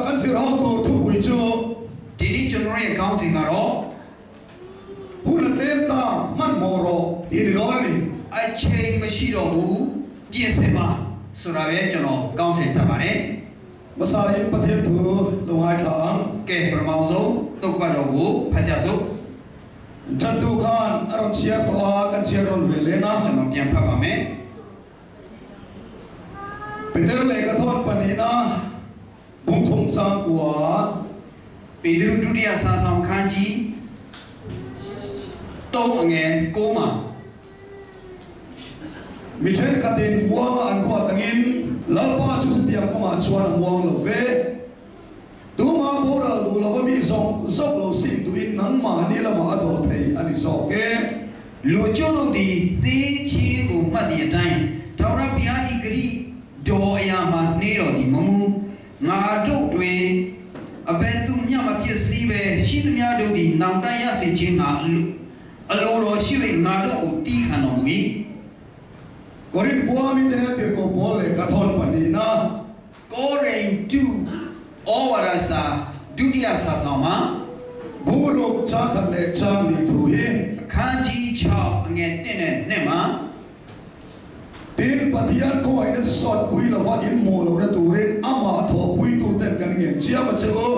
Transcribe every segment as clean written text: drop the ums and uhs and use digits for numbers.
kan sir how to thu pui chu di ni chun ro ye kaung sing ga ro hun tlem ta man mo ro di ni ro ni a chain ma shi ro bu pyin sin ma so da be chun lo kaung sing tat ba ne masa yin pathian thu lo hai thang ke pramau so tok pa ro bu phat ja so chan tu khan aron chia to a kan chia ron ve le na chun lo pyan phat ba me Peter le ka thon panina bung thong chang kwa Pedro Dudia sa sam khan ji tong ange ko ma mi then ka tin muang an kwa tangin lalpa chu tiam ko ma chuan muang lo ve tu ma bora lu lo mi zong zok lo sim tu in nang ma ni la ma do thei ani zok ke lu chu lo di te chi ko ma di tai thau ra pya di kri do aya ma ne ro di mamu nga do twe abe tu nya ma pye si be shi tu nya do di nang ta ya sin chin nga alo ro shi we nga do ko ti khan no mu korin kwa mi te tir ko bol le ka thon panina korin tu owara sa dudia sa sa ma buru cha khat le chang ni thu hi khan ji chao ange tin ne ne ma tin pathian ko ai na sot pui la wa in mo lo na turin ama tho pui tu ten kan nge chia ba che o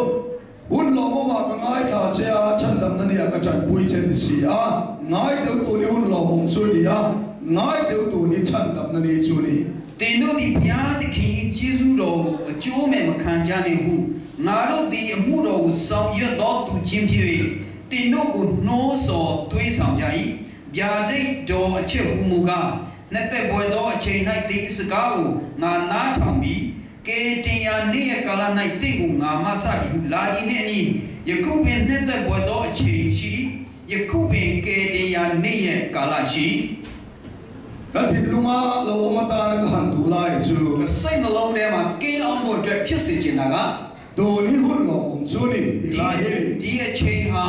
un lo mo ma ka ngai tha che a chan dam na ni ka chan pui chen si a ngai de tu ni un lo mong chu ni a ngai de tu ni chan dam na ni chu ni tin do di bya de khi jesu do a chiu me ma khan ja ne hu nga do di amu do ko saung ye do tu chin phi tin do ko no so twai saung ja yi bya dai do a che hu mu ga na te boy do a chain nai ti is ga u nga na thang bi ke tin ya ni ye kala nai tin ku nga ma sa bi la ji ne ni ye ku bin ne te boy do a chain shi ye ku bin ke tin ya ni ye kala shi ka thit lunga lo ma ta na ka han tu lai chu cái say nó lâu đây mà cái ông một chuyệnဖြစ်sự chuyện nào cả do ni hun lo mong chu ni ti lai hi đi ở trên ha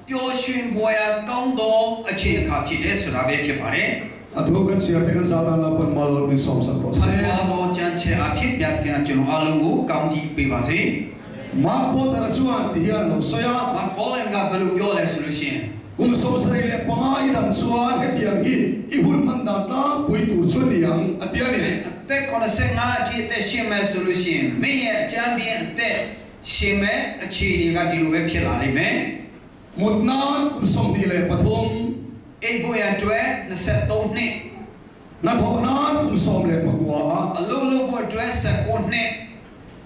biểu xuyên bồi công đồ ở trên khảo thị để sửa lại việc phải đấy a thu kan sia te kan sa ta la pan mal mi som sa ro thay se vào đó chân chế à thiết nhật cái chuyện alo ngũ công gì bị bà gì ma po ta ra chuan ti hian lo so ya mà có lần gặp belum biểu lại solution som sari le panga i dam chuan he tiang hi i hun man da ta pui tu chu ni ang atia ni te còn là sẽ ngã thì te xem mà solution mấy cái trang biến te xem mà chỉ đi cái điều về phía lại mấy một nan som ti le pathum ấy bữa ăn tuổi nó sẽ tốt nè na tho nan som le pakwa alo lo bữa tuổi sẽ tốt nè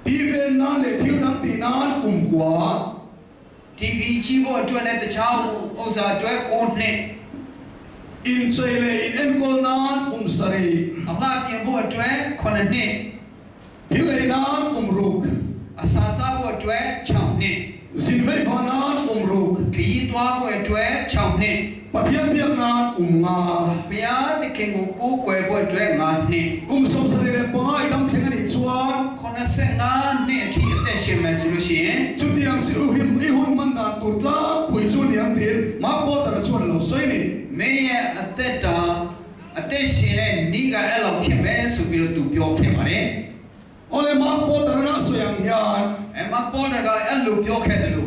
ti ven nan le thil dam ti nan kwa TV chi bo tuổi này từ cháu ông già tuổi tốt nè in chei le in en kol nan sari Allah yang bo tuổi con nè thil le nan ruk asasa bo tuổi cháu nè zin vei pha nan ruk khi toa bo tuổi cháu nè pathian biak nan nga bia thì cái ngũ cú quay bo tuổi ngàn nè som sari le panga i dam theng ani chuan con nó sẽ ngàn nè thì để xem mà solution chu tiang si u him i hun man dan tutla pui chu niang tin ma po ta ra chuan lo soi ni mấy ate xin này ní cái alo khi mấy sự việc tụ biểu khi mà đấy ole ma po ta na so yang hian em mà bỏ ra cái alo biểu khi đó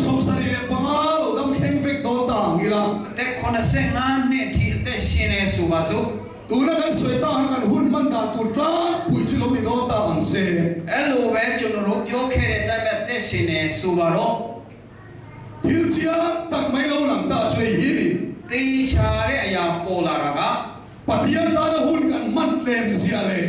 som sari le panga lo dam theng vek do ta ngila ate con nó sẽ ngàn nè thì ate xin này số bao số tu na kan soi ta han hun man dan tutla pui chu lo ni do ta an se alo về cho nó biểu khi đấy tại vì ate xin này số bao đó thil chia tak mai lo lang ta chui hi ni tí cha đấy à bỏ ra cái pathian ta na hun kan man tlem sia le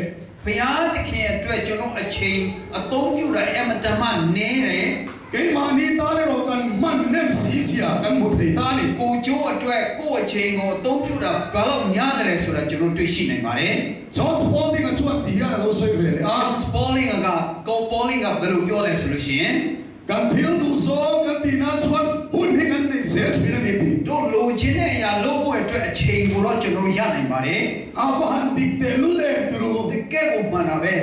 bia thì khi tuổi cho nó ở trên ở tốn nhiều là em ta mà nè đấy ke ma ni ta le ro kan man nem si sia kan mu thei ta ni cô chú ở tuổi cô ở trên ngồi tốn nhiều là cả lòng nhá đấy số là cho nó tuổi xin này mà đấy George Paul ding a chuan ti hian lo soi ve le a John Pauling aga go Pauling aga belum yo le solution kan thil tu zo kan ti na chuan hun hi kan nei se thina ni ti do lo chin ne ya lo bo at chain mo ro cho no ya nai ba de a ko han dik te lu le tru de ke ko ma na be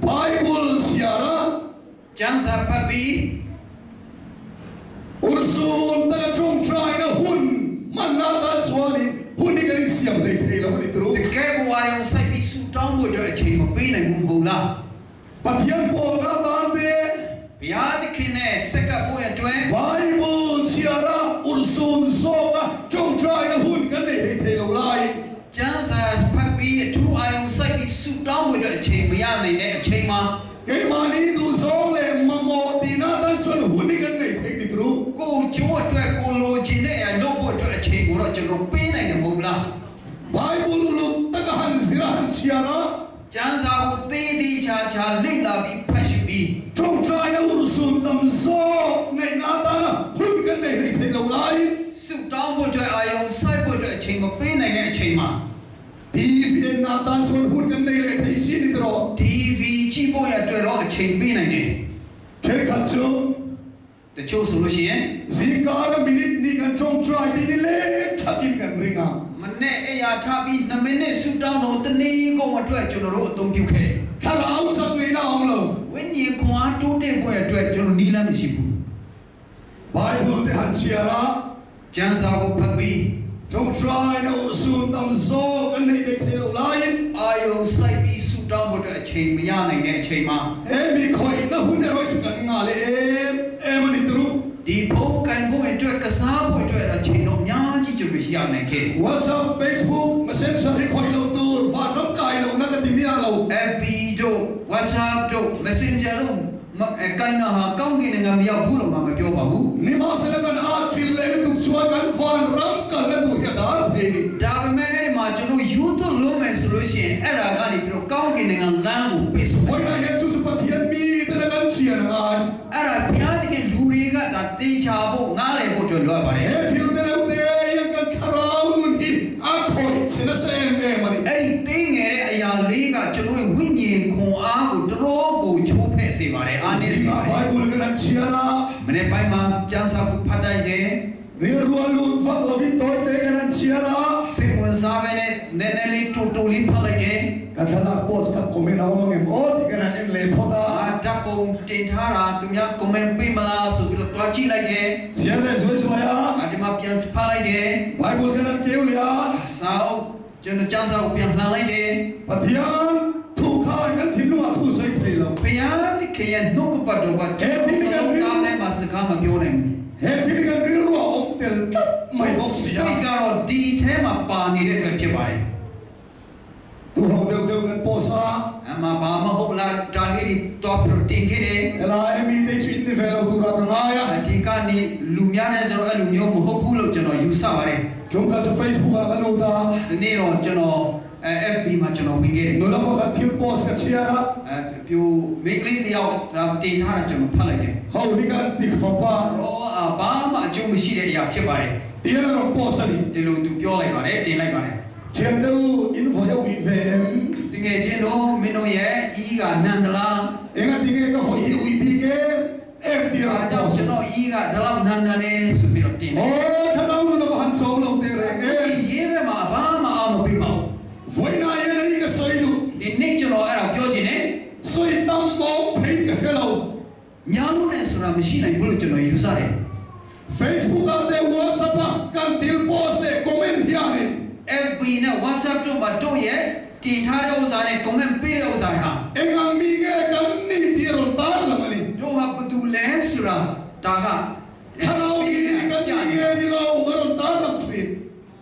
Bible siara chang sa pa bi ursun ta chung try na hun man na ta chuan ni hun ni kan siam le thei la ni tru de ke ko wa yo sai bi su tang bo at chain mo bi nai mo ho la pathian Paul na tan te ယားသခင်နဲ့ဆက်ကပ်ဖို့အတွက် Bible tiara ursun soga trong trai na hun kan nei thei lo lai ကျမ်းစာဖတ်ပြီးအထူးအာရုံစိုက်ပြီးဆုတောင်းဖို့အတွက်အချိန်မရနိုင်တဲ့အချိန်မှာ ke mani du song le mamo tina tan chon hun ni kan nei thei ni tru ကိုကျိုးအတွက်ကိုလိုချင်တဲ့အလုပ်ဖို့အတွက်အချိန်ကိုတော့ကျွန်တော်ပေးနိုင်တယ်မဟုတ်လား Bible lu taga han zira han tiara ကျမ်းစာကိုသေးသေးချာချာလေ့လာပြီးဖတ်ရှုပြီး trong trai na ursun tam so nei na ta na hun kan nei thei lo lai ဆုတောင်းဖို့အတွက်အာရုံစိုက်ဖို့အတွက်အချိန်မပေးနိုင်တဲ့အချိန်မှာ TV na tan chon hun kan nei le thei si ni tro TV ကြည့်ဖို့ရအတွက်တော့အချိန်ပေးနိုင်တယ် ke khat chu တချို့ဆိုလို့ရှိရင် zikara minute ni kan trong trai di le thakin kan ringa မနဲ့အရာထားပြီး2မိနစ်ဆုတောင်းတော့တနေ့ကုန်အတွက်ကျွန်တော်တို့အသုံးပြုခဲ့တယ် tharau chak nei na om lo ဝိညာဉ်ခွန်အားတိုးတက်ဖို့အတွက်ကျွန်တော်နီးလမ်းမရှိဘူး Bible te han tiara ကျမ်းစာကိုဖတ်ပြီး trong trai na ursun tam so kan nei thei lo lai အာယုံစိုက်ပြီးဆုတောင်းဖို့အတွက်အချိန်မရနိုင်တဲ့အချိန်မှာ mi khoi na hun ne roi chu kan nga le em ani tru ဒီဘုံကန်ဖို့အတွက်ကစားဖို့အတွက်အချိန်တော့အများကြီးကျွန်တော်ရှိရနိုင်ခဲ့တယ် WhatsApp Facebook Messenger ri khoi lo tur va ram kai lo na ka ti mia lo FB တို့ WhatsApp တို့ Messenger တို့ကိုင်းနာဟာကောင်းကင်နိုင်ငံမရောက်ဘူးလို့မှမပြောပါဘူး ni ma se kan a chil le tu chua kan van ram ka le tu ya dar the ni ဒါပေမဲ့အဲ့ဒီမှာကျွန်တော်ယူသွလို့မယ်ဆိုလို့ရှိရင်အဲ့ဒါကနေပြီးတော့ကောင်းကင်နိုင်ငံလမ်းကိုပေးဆုံး hoi na ye chu chu pathian mi te na kan chia na ai အဲ့ဒါဘုရားသခင်လူတွေကဒါတေချာဖို့နားလည်ဖို့အတွက်လွယ်ပါတယ် he thil te na te ye kan tharau nun hi a khoi china se em ani အဲ့ဒီသိငယ်တဲ့အရာလေးကကျွန်တော်ရဲ့ဝိညာဉ်ခွန်အားကိုတော်ကိုချိုးဖဲ့စေပါတယ်အားနည်းစေပါတယ် Bible kan chia na မနေ့ပိုင်းမှာကျမ်းစာကိုဖတ်လိုက်တယ် real rualu fa lo vi toy te kan chia na စိတ်ဝင်စားပဲနဲ့နည်းနည်းလေးတူတူလေးဖတ်လိုက်တယ် kathala post ka comment na mo ngem o ti kan en le phoda ဓာတ်ပုံတင်ထားတာသူများ comment ပေးမလားဆိုပြီးတော့တွားကြည့်လိုက်တယ် chia le zoi zoi ya ဒီမှာပြန်ဖတ်လိုက်တယ် Bible kan keu le ya စာအုပ်ကျွန်တော်ကျမ်းစာကိုပြန်လှန်လိုက်တယ် pathian thu kha kan thim lu a thu sai thei lo ဘုရားသခင်ရဲ့နှုတ်ကပတ်တော်ကကျွန်တော်သားနဲ့မှာစကားမပြောနိုင်ဘူး he thil kan real ru om tel tat mai ok စိ sia တ်ကတော့ဒီထဲမှာပါနေတဲ့အတွက်ဖြစ်ပါတယ် tu ho deu kan posa အမှဘာမဟုတ်လားဒါလေးတွေတော့ပြင်တင်ခဲ့တယ် ela emi te chwit ni velo tu ra kan aya ဒီကနေလူများနဲ့ကျွန်တော်အဲ့လိုမျိုးမဟုတ်ဘူးလို့ကျွန်တော်ယူဆပါတယ် jom ka cha Facebook ka kan uta ဒီနေ့တော့ကျွန်တော်FB မှာကျွန်တော်ဝင်ခဲ့တယ် no la mo ka thil post ka chia ra ပြိုမိကလေးတယောက်ဒါတင်ထားတာကျွန်တော်ဖတ်လိုက်တယ် ho ri kan ti khopa တော့ဘာမှအကျိုးမရှိတဲ့အရာဖြစ်ပါတယ် dia no post ani ဒီလိုသူပြောလိုက်ပါတယ်တင်လိုက်ပါတယ် chen tu info yo wi vem တကယ်ချင်းတော့မင်းတို့ရဲ့ဤကနန္ဒလား enga ti ke ka ho i wi bi ke em ti ဒါ ra ကြောင့်ကျွန်တော်ဤကဒါလောက်နန္ဒလဲဆိုပြီးတော့တင်တယ် oh tha dau no han chom lo te re ဒီ e ရေးဘက်မှာဘာမှအောင်မပေးပါဘူး voi na ye nei ka soi lu ဒီနေ့ကျွန်တော်အဲ့ဒါပြောချင်တယ် soi tam mo phei ka hello ညာလို့နဲ့ဆိုတာမရှိနိုင်ဘူးလို့ကျွန်တော်ယူဆတယ် Facebook ka te WhatsApp kan til post te comment hiya ni FB နဲ့ WhatsApp တို့မှာတို့ရဲ့တင်ထားတဲ့ဥစ္စာနဲ့ comment ပေးတဲ့ဥစ္စာဟာ enga mi ke kan ni ti ro tar la mani တို့ဟာဘယ်သူလဲဆိုတာဒါက tharau mi kan ni ke ni lo ro tar la thri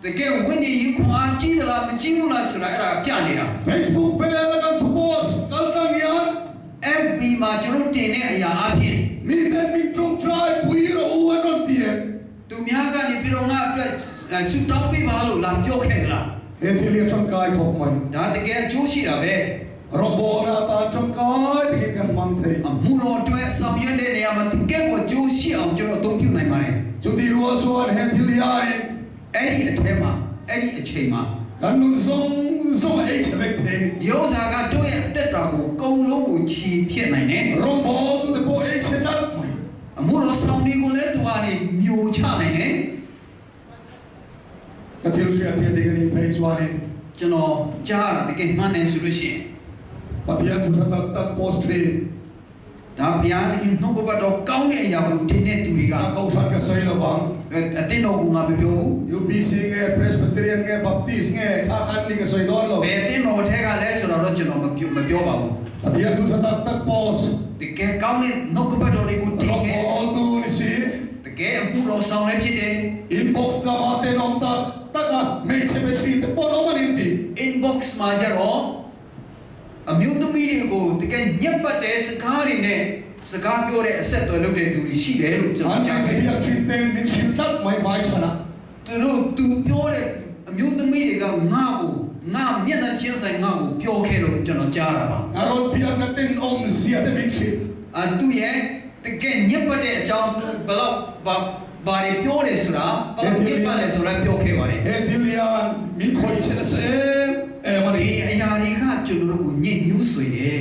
တကယ်ဝိညာဉ်ရေးခွန်အားကြီးသလားမကြီးဘူးလားဆိုတာအဲ့ဒါပြနေတာ Facebook pe la kan tu post kal tang yan FB မှာကျွန်တော်တင်တဲ့အရာအပြင် mi te mi trong try pui ro u ro ti e သူများကနေပြီးတော့ငါအတွက်ဆူတောင်းပေးပါလို့လာပြောခဲ့လား he ti li trong kai khop mai ဒါတကယ်အကျိုးရှိတာပဲ robo na ta trong kai ti kan mang thei အမှုတော်အတွက်ဆောင်ရွက်တဲ့နေရာမှာတကယ်ကိုအကျိုးရှိအောင်ကျွန်တော်အသုံးပြုနိုင်ပါတယ် chu ti ro chuan he ti li ai အဲ့ဒီအထက်မှာအဲ့ဒီအချိန်မှာ kan nu zong ai che vek thei ဒီဥစ္စာကတို့ရဲ့အသက်တာကိုအကုန်လုံးကိုချီဖြစ်နိုင်တယ် robo tu te po ai che tat mai အမှုတော်ဆောင်တွေကိုလည်းသူကနေမျိုးချနိုင်တယ် ka ti lu sia ti de ni phei chuan ni ကျွန်တော်ကြားတာတကယ်မှန်တယ်ဆိုလို့ရှိရင် pathian tu tak tak post tri ဒါဘုရားသခင်နှုတ်ကပတ်တော်ကောင်းတဲ့အရာကိုတင်တဲ့သူတွေက ka kau san ka sai lo wang အတင်းတော်ကငါမပြောဘူး UPC nge Presbyterian nge Baptist nge kha khan ni ka sai don lo ဘယ်အတင်းတော်ထဲကလဲဆိုတော့ကျွန်တော်မပြောပါဘူး pathian tu tak tak post တကယ်ကောင်းတဲ့နှုတ်ကပတ်တော်တွေကို ကယ်အမှုတော်ဆောင်လည်းဖြစ်တယ် inbox ကမာတဲ့နော်တာတကမေချေမေချီတဲ့ပေါ်တော့မနေတီ inbox မှာကြတော့အမျိုးသမီးတွေကိုတကယ်ညက်ပတ်တဲ့စကားတွေနဲ့စကားပြောတဲ့အဆက်အသွယ်လုပ်တဲ့လူတွေရှိတယ်လို့ကျွန်တော်ကြားတယ် အန်တီစီပြချင်းတဲ့မင်းရှင်တတ်မိုင်မိုင်ချနာ သူပြောတဲ့အမျိုးသမီးတွေကငါ့ကိုငါမျက်နှာချင်းဆိုင်ငါ့ကိုပြောခဲ့လို့ကျွန်တော်ကြားတာပါ အရောပြတ်တဲ့ om စီတဲ့မင်းရှင် သူရဲ့တကယ်ညက်ပတ်တဲ့အကြောင်းဘလောက်ဘာတွေပြောတယ်ဆိုတာဘလောက်ညက်ပတ်လဲဆိုတာပြောခဲ့ပါတယ် ဟဲဒီလျာမင်းခွိချင်စေမ ဒီ လေး အရာတွေကကျွန်တော်တို့ကိုညစ်ညူးဆွေတယ်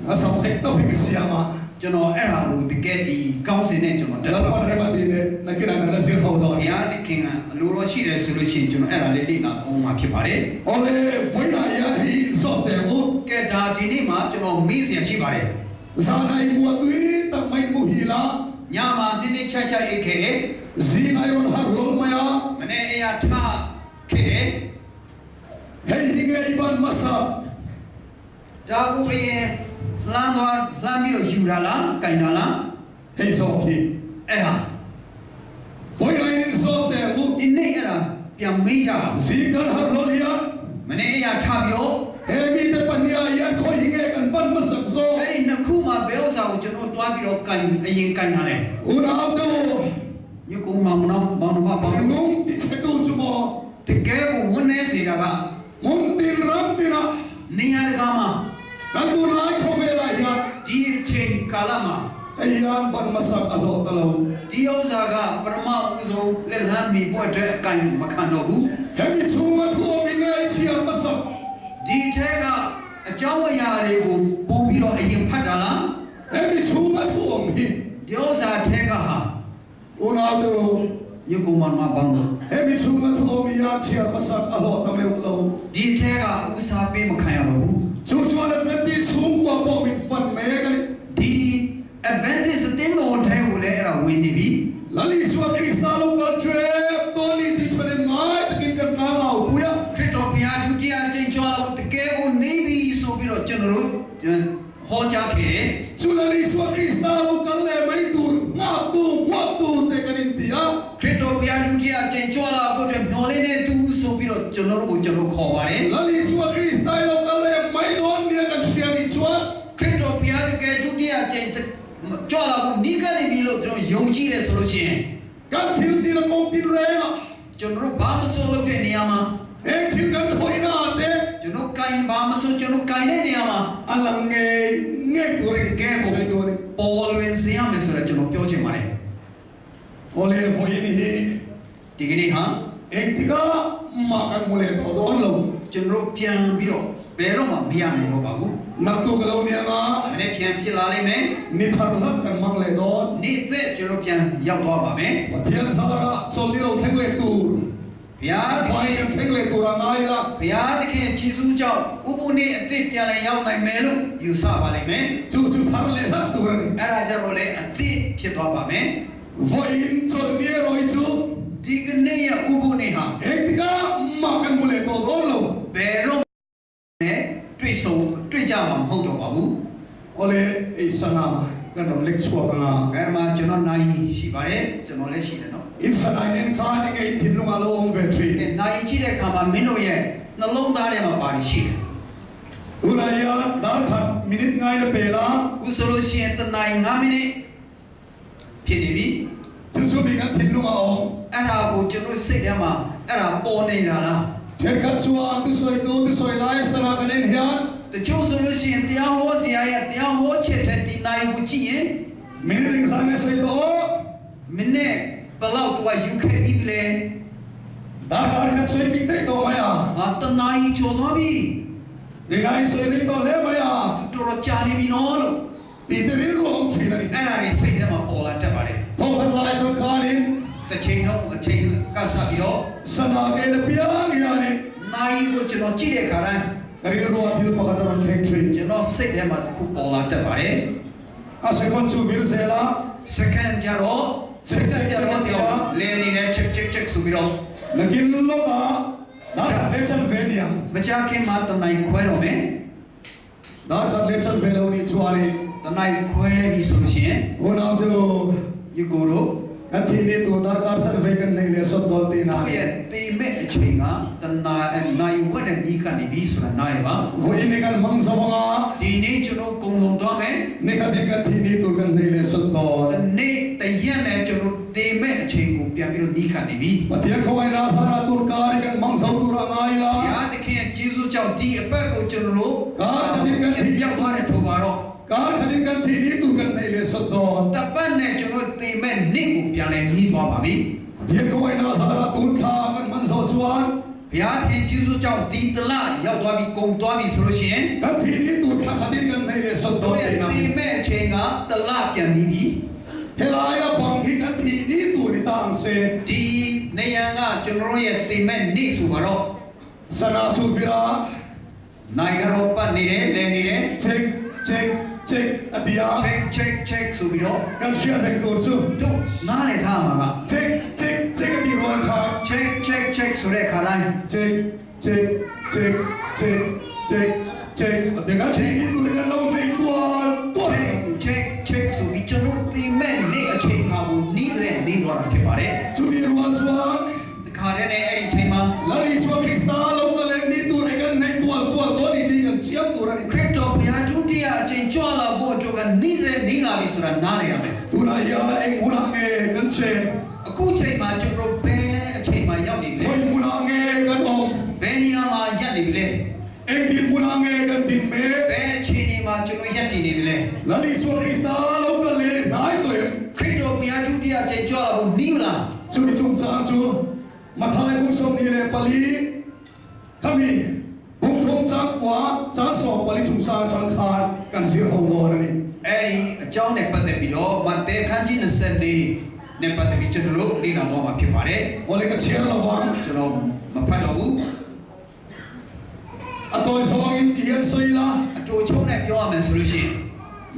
အဆောင်စက်တော့ဖြစ်စီယာမ ကျွန်တော်အဲ့ဒါကိုတကယ်ဒီကောင်းစင်နဲ့ကျွန်တော်တက် လာ ပါ ပါရမတီနဲ့နကနာကလည်းစီဟောတော့ ဘုရားသခင်ကအလိုတော်ရှိတယ်ဆိုလို့ရှိရင်ကျွန်တော်အဲ့ဒါလေးလေ့လာအောင်မှာဖြစ်ပါတယ် ။အော်လေဝိညာဉ်ရဟိဇော့တဲ့ကို ကဲဒါဒီနေ့မှာကျွန်တော်မေးစရာရှိပါတယ် ဇာနိုင်မွတ်သွေးတမိုင်မူဟီလာ ညမှာနည်းနည်းချိုက်ချိုက်အိတ်ခဲ့တယ် ဇီငိုင်ဝန်ဟာလောမယာ မနေ့အရာထားခဲ့တယ် ဟေဟိငေဘန်မဆာ ဒါကိုအရင်လှမ်းပြီးတော့ယူတာလားကင်တာလား ဟေဇော့ခီ အဲ့ဒါ ဝိညာဉ်ဇော့တဲ့ကို ဒီနေ့အဲ့ဒါပြန်မေးကြပါ ဇီကန်ဟာလောလျာ မနေ့အရာထားပြီးတော့ ဟေမီတဲ့ပညာရခွိဟိငေကန်ဘန်မဆာဇော အဲ့ဒီနှစ်ခုမှာဘယ်ဥစ္စာကိုကျွန်တော်တွားပြီးတော့အရင်ကင်တာလဲ ဦးနာတော့ ညကုမမနောဘောင်းမဘောင်း ငုံတိချေတူချမော တကယ်ကိုဝန်နေစေတာက မွန်တင်ရမ်တင်နာ နေရာတကာမှာ ကန်တူလိုက်ခေါ်về lại ya ဒီအချိန်ကာလမှာ အယံဘန်မဆာအလောတလော ဒီဥစ္စာကပရမအဦးဆုံးလက်လန်းမီပွဲအတွက်အကင်မခံတော့ဘူး ဟေမီချူဝတ်ကိုမင်းငယ်ချီမဆာ ဒီထဲကအကြောင်းအရာတွေကိုပို့ပြီးတော့အရင်ဖတ်တာလား ဟေမီချူဝတ်ကိုမင်း ဒီဥစ္စာထဲကဟာ ဦးနာတော့ ညကုမမဘောင်း ဟေမီချူဝတ်ကိုမယာချီမဆာအလောတမေလော ဒီထဲကဥစားပေးမခံရတော့ဘူး ချူချူနဲ့ဖက်တီချုံကွာပေါ်မင်းဖန်မဲကလေး ဒီ advantage တင်းတော်ထဲကိုလည်းအဲ့ဒါဝင်နေပြီ လာလီဆွာခရစ်စတာလောကထရက်တိုလီတီချွနေမိုင်းတကင်ကနာမောပူယာ ခရစ်တော်ဘုရားဒုတိယအချိန်ကျော်လာလို့တကယ်ကိုနေပြီဆိုပြီးတော့ကျွန်တော်တို့ဟောကြားခဲ့တယ် ချူလာလီဆွာခရစ်စတာလောကလေမိုင်းတူငါတူဝတ်တူတေကရင်တီယာ ခရစ်တော်ဘုရားဒုတိယအချိန်ကျော်လာဖို့အတွက်မျောလင်းနေသူဆိုပြီးတော့ကျွန်တော်တို့ကိုကျွန်တော်ခေါ်ပါတယ် လာလီဆွာခရစ်စတာလောကလေမိုင်းဒွန်နီကန်ရှီရီချွာ ခရစ်တော်ဘုရားတကယ်ဒုတိယအချိန်ကျော်လာဖို့နိကနေပြီလို့ကျွန်တော်ယုံကြည်တယ်ဆိုလို့ရှိရင် ကန်တီတီရကွန်တီရဲယာ ကျွန်တော်တို့ဘာမဆိုလုပ်တဲ့နေရာမှာ အေခီကန်ခွိနာတဲ့ ကျွန်တော်ကိုင်ဘာမဆိုကျွန်တော်ကိုင်တဲ့နေရာမှာ အလငယ်ငဲ့ကိုရကဲဆွေးတော် ပေါ်လွင်စေရမယ်ဆိုတော့ကျွန်တော်ပြောချင်ပါတယ် ဟောလေဘိုင်းနီ ဒီကနေ့ဟာ ek tiga makan mulai todon lo ကျွန်တော်ပြန်ပြီးတော့ဘယ်တော့မှမရနိုင်တော့ပါဘူး nak tu kalau ni nga မနေ့ပြန်ဖြစ်လာလိမ့်မယ် ni tharlak kan mang le don နေ့သက်ကျွန်တော်ပြန်ရောက်သွားပါမယ် pathian sara chol ni lo theng le tu ဘုရားသ khoi ခင် kan theng le tu ra ngai la ဘုရားသခင်ဂျေဇုကြောင့်ဥပုနေ့အသစ်ပြန်လဲရောက်နိုင်မယ်လို့ယူဆပါလိမ့်မယ် chu chu thar le la tu ra ni အဲ့ဒါကြတော့လေအသစ်ဖြစ်သွားပါမယ် voin chol ni roi chu ဒီကနေ့ရဲ့ဥပုနေ့ဟာ ek tiga makan mulai todon lo ဘယ်တော့နဲ့တွေ့ကြမှာမဟုတ်တော့ပါဘူး ole ei sana kan lek chwa ka nga အဲ့မှာကျွန်တော်နိုင်ရှိပါတယ်ကျွန်တော်လည်းရှိတယ်နော် in sana nen kha ni ngai thin lu nga lo ong ve tri နိုင်ကြည့်တဲ့အခါမှာမင်းတို့ရဲ့နှလုံးသားထဲမှာပါတယ်ရှိတယ် tu la ya dar khat minute ngai na pela ခုဆိုလို့ရှိရင်တနိုင်9မိနစ်ဖြစ်နေပြီ chu chu bi kan thin lu nga ong အဲ့ဒါကိုကျွန်တော်စိတ်ထဲမှာအဲ့ဒါပေါ်နေတာလား Thek khat chua tu soi lai sara kan en hian တချို့ဆိုလို့ရှိရင်တရားဟောစရာရဲ့တရားဟောချက်တဲ့ဒီနိုင်ကိုကြည့်ရင် min ring sang ngai soi to မင်းနဲ့ဘယ်လောက်တော့ယူခဲ့ပြီလဲ da kar khat soi pik te to maya တနိုင်ချိုသွားပြီ ri ngai soi ri to le maya တော်တော်ကြာနေပြီနော်လို့ ti te ri ro ong thina ni အဲ့ဒါတွေစိတ်ထဲမှာပေါ်လာတတ်ပါတယ် to khat lai to kharin တစ်ချိန်တော့အချိန်ကစားပြီးတော့ sana ke na pia ya ni နိုင်ကိုကျွန်တော်ကြည့်တဲ့အခါတိုင်း ri ro athil pa kataron thek thri ကျွန်တော်စိတ်ထဲမှာတစ်ခုပေါ်လာတတ်ပါတယ် a second chu vil zela second ကြတော့တရားလဲနေတဲ့ချက်ဆိုပြီးတော့ nakin lo ka da khat le chan ve ni မကြခင်မှာတနိုင်ခွဲတော့မယ် da khat le chan ve lo ni chua ni တနိုင်ခွဲပြီဆိုလို့ရှိရင် ho na tu ယူကိုတို့ kan กันทีนี้ตัวตาการสันไปกันในเลสดอตีนา เฮ้ยตีเมฆเชงอ่ะแต่นายวันนี้มีกันในบิสุนายบ้าง วันนี้กันมังสว่าง ทีนี้จุนกงลงตัวไหม นี่กันที่กันทีนี้ตัวกันในเลสดอ แต่นี่แต่ยันเนี่ยจุนตีเมฆเชงกูเปียบิโรมีกันในบิ ปฏิยัติเขาไว้นาสาราตุรการกันมังสาวตุระไงล่ะ ยาตะเคียนจีซูเจ้าดีเป๊ะกูจุนรู้ การกันที่กันที่ ยาวว่าเนี่ยถูกบารอ การกันที่กันที่นี้ตัวกันในเลสดอ แต่บ้านเนี่ยจุนตีเมฆนี่กูเปียเลยมีตัวบ้าบิ ปฏิยัติเขาไว้นาสาราตุรกากันมันสาวชวน ยาตะเคียนจีซูเจ้าดีตละยาวตัวบิกงตัวบิสุรเชียน กันทีนี้ตัวข้าขัดกันในเลสดอ ตัว ตีนา ตีเมฆเชงอ่ะตละเปียมีบิ เฮลายาบังที่กันทีนี้ตัวนี้ต่างเส ดีในยังอ่ะจุนรู้ยังตีเมฆนี่สุบารอ สนาชูฟิราน ายกรบปันนี่เด้นี่เด้ เช็คเช็คเช็คอธิยา เช็คสุบิโร กันเชียร์แรงตัวสู้ ดูน่าเลยท่ามา เช็คเช็คเช็คอธิวันค่ะ เช็คสุเรขาไล เช็คเช็คเช็คเช็คเช็คเช็คเดี๋ยวกันเช็คที่ตัวกันลงในตัว เช็คสุบิจนุตีแม่นี่เช็คเขาบุนี่เรื่องนี่วาระที่ปาร์ จุดีรวันชวน ข้าเรื่องนี้ไอ้ใช่ไหม ลาลิสวาคริสตาลงกันเล่นนี่ตัวกันในตัวนี้ที่กันเชียร์ตัวนี้ คริสโตพิอาจุติอาเจนจวลาโบจูกันนี่เรื่องนี่ลาบิสุรานาเรียม ตัวนายาเองมุนังเอกันเช กูใช่มาจุโรเป้ใช่มาอย่างนี้เล คอย ย มุนังเอกันอม เบนียมาอย่างนี้เลย เองดินมุนังเอกันดินเม เบชีนีมาจุโรยันที่นี่เลย ลาลิสวาคริสตาลงกันเล่นนายตัวเอง คริสโตพิอาจุติอาเจนจวลาโบนี่ละ ช่วยจุ่มจางชูมาทายผู้ชมนี่เลยปลีขมีบุกทงจักว่าจ้าสอบปลีจุ่มจางจังคารกันเสียหงโดนนี่ အဲ့ဒီအကြောင်းနဲ့ပတ်သက်ပြီးတော့မဿဲခန်းကြီး24နဲ့ပတ်သက်ပြီးကျွန်တော်တို့လေ့လာတော့မှာဖြစ်ပါတယ် วันนี้ก็เชียร์ระวัง ကျွန်တော်မဖတ်တော့ဘူး อตัวสองอินเดียสวยละ အတူချုံနဲ့ပြောရမယ်ဆိုလို့ရှိရင်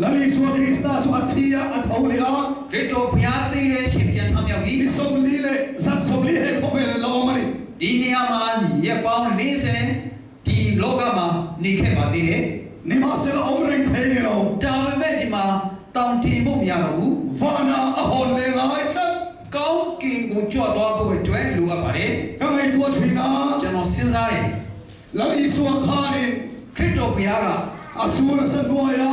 ลาลิสวาคริสตาสุอัติยาอัตเอาเลยอ่ะ ခရစ်တော်ဘုရားသိတဲ့ရှင်ပြန်ထမြောက်ပြီ นี่สมลีเลยสัตสมลีให้เขาเฟลละอมันนี่ ဒီနေရာမှာရက်ပေါင်း40ဒီလောကမှာနေခဲ့ပါသေးတယ် นี่มาเสียละอมเร่งเทนี่เรา ဒါပေမဲ့ဒီမှာတောင်တင်ဖို့မရတော့ဘူး วานาอหอนเลยไงกัน ကောင်းကင်ကိုကြွသွားဖို့အတွက်လိုအပ်ပါတယ် กันไอ้ตัวทีนา ကျွန်တော်စဉ်းစားတယ် ลาลิสวาคานี่ ခရစ်တော်ဘုရားက อสูรสันวายา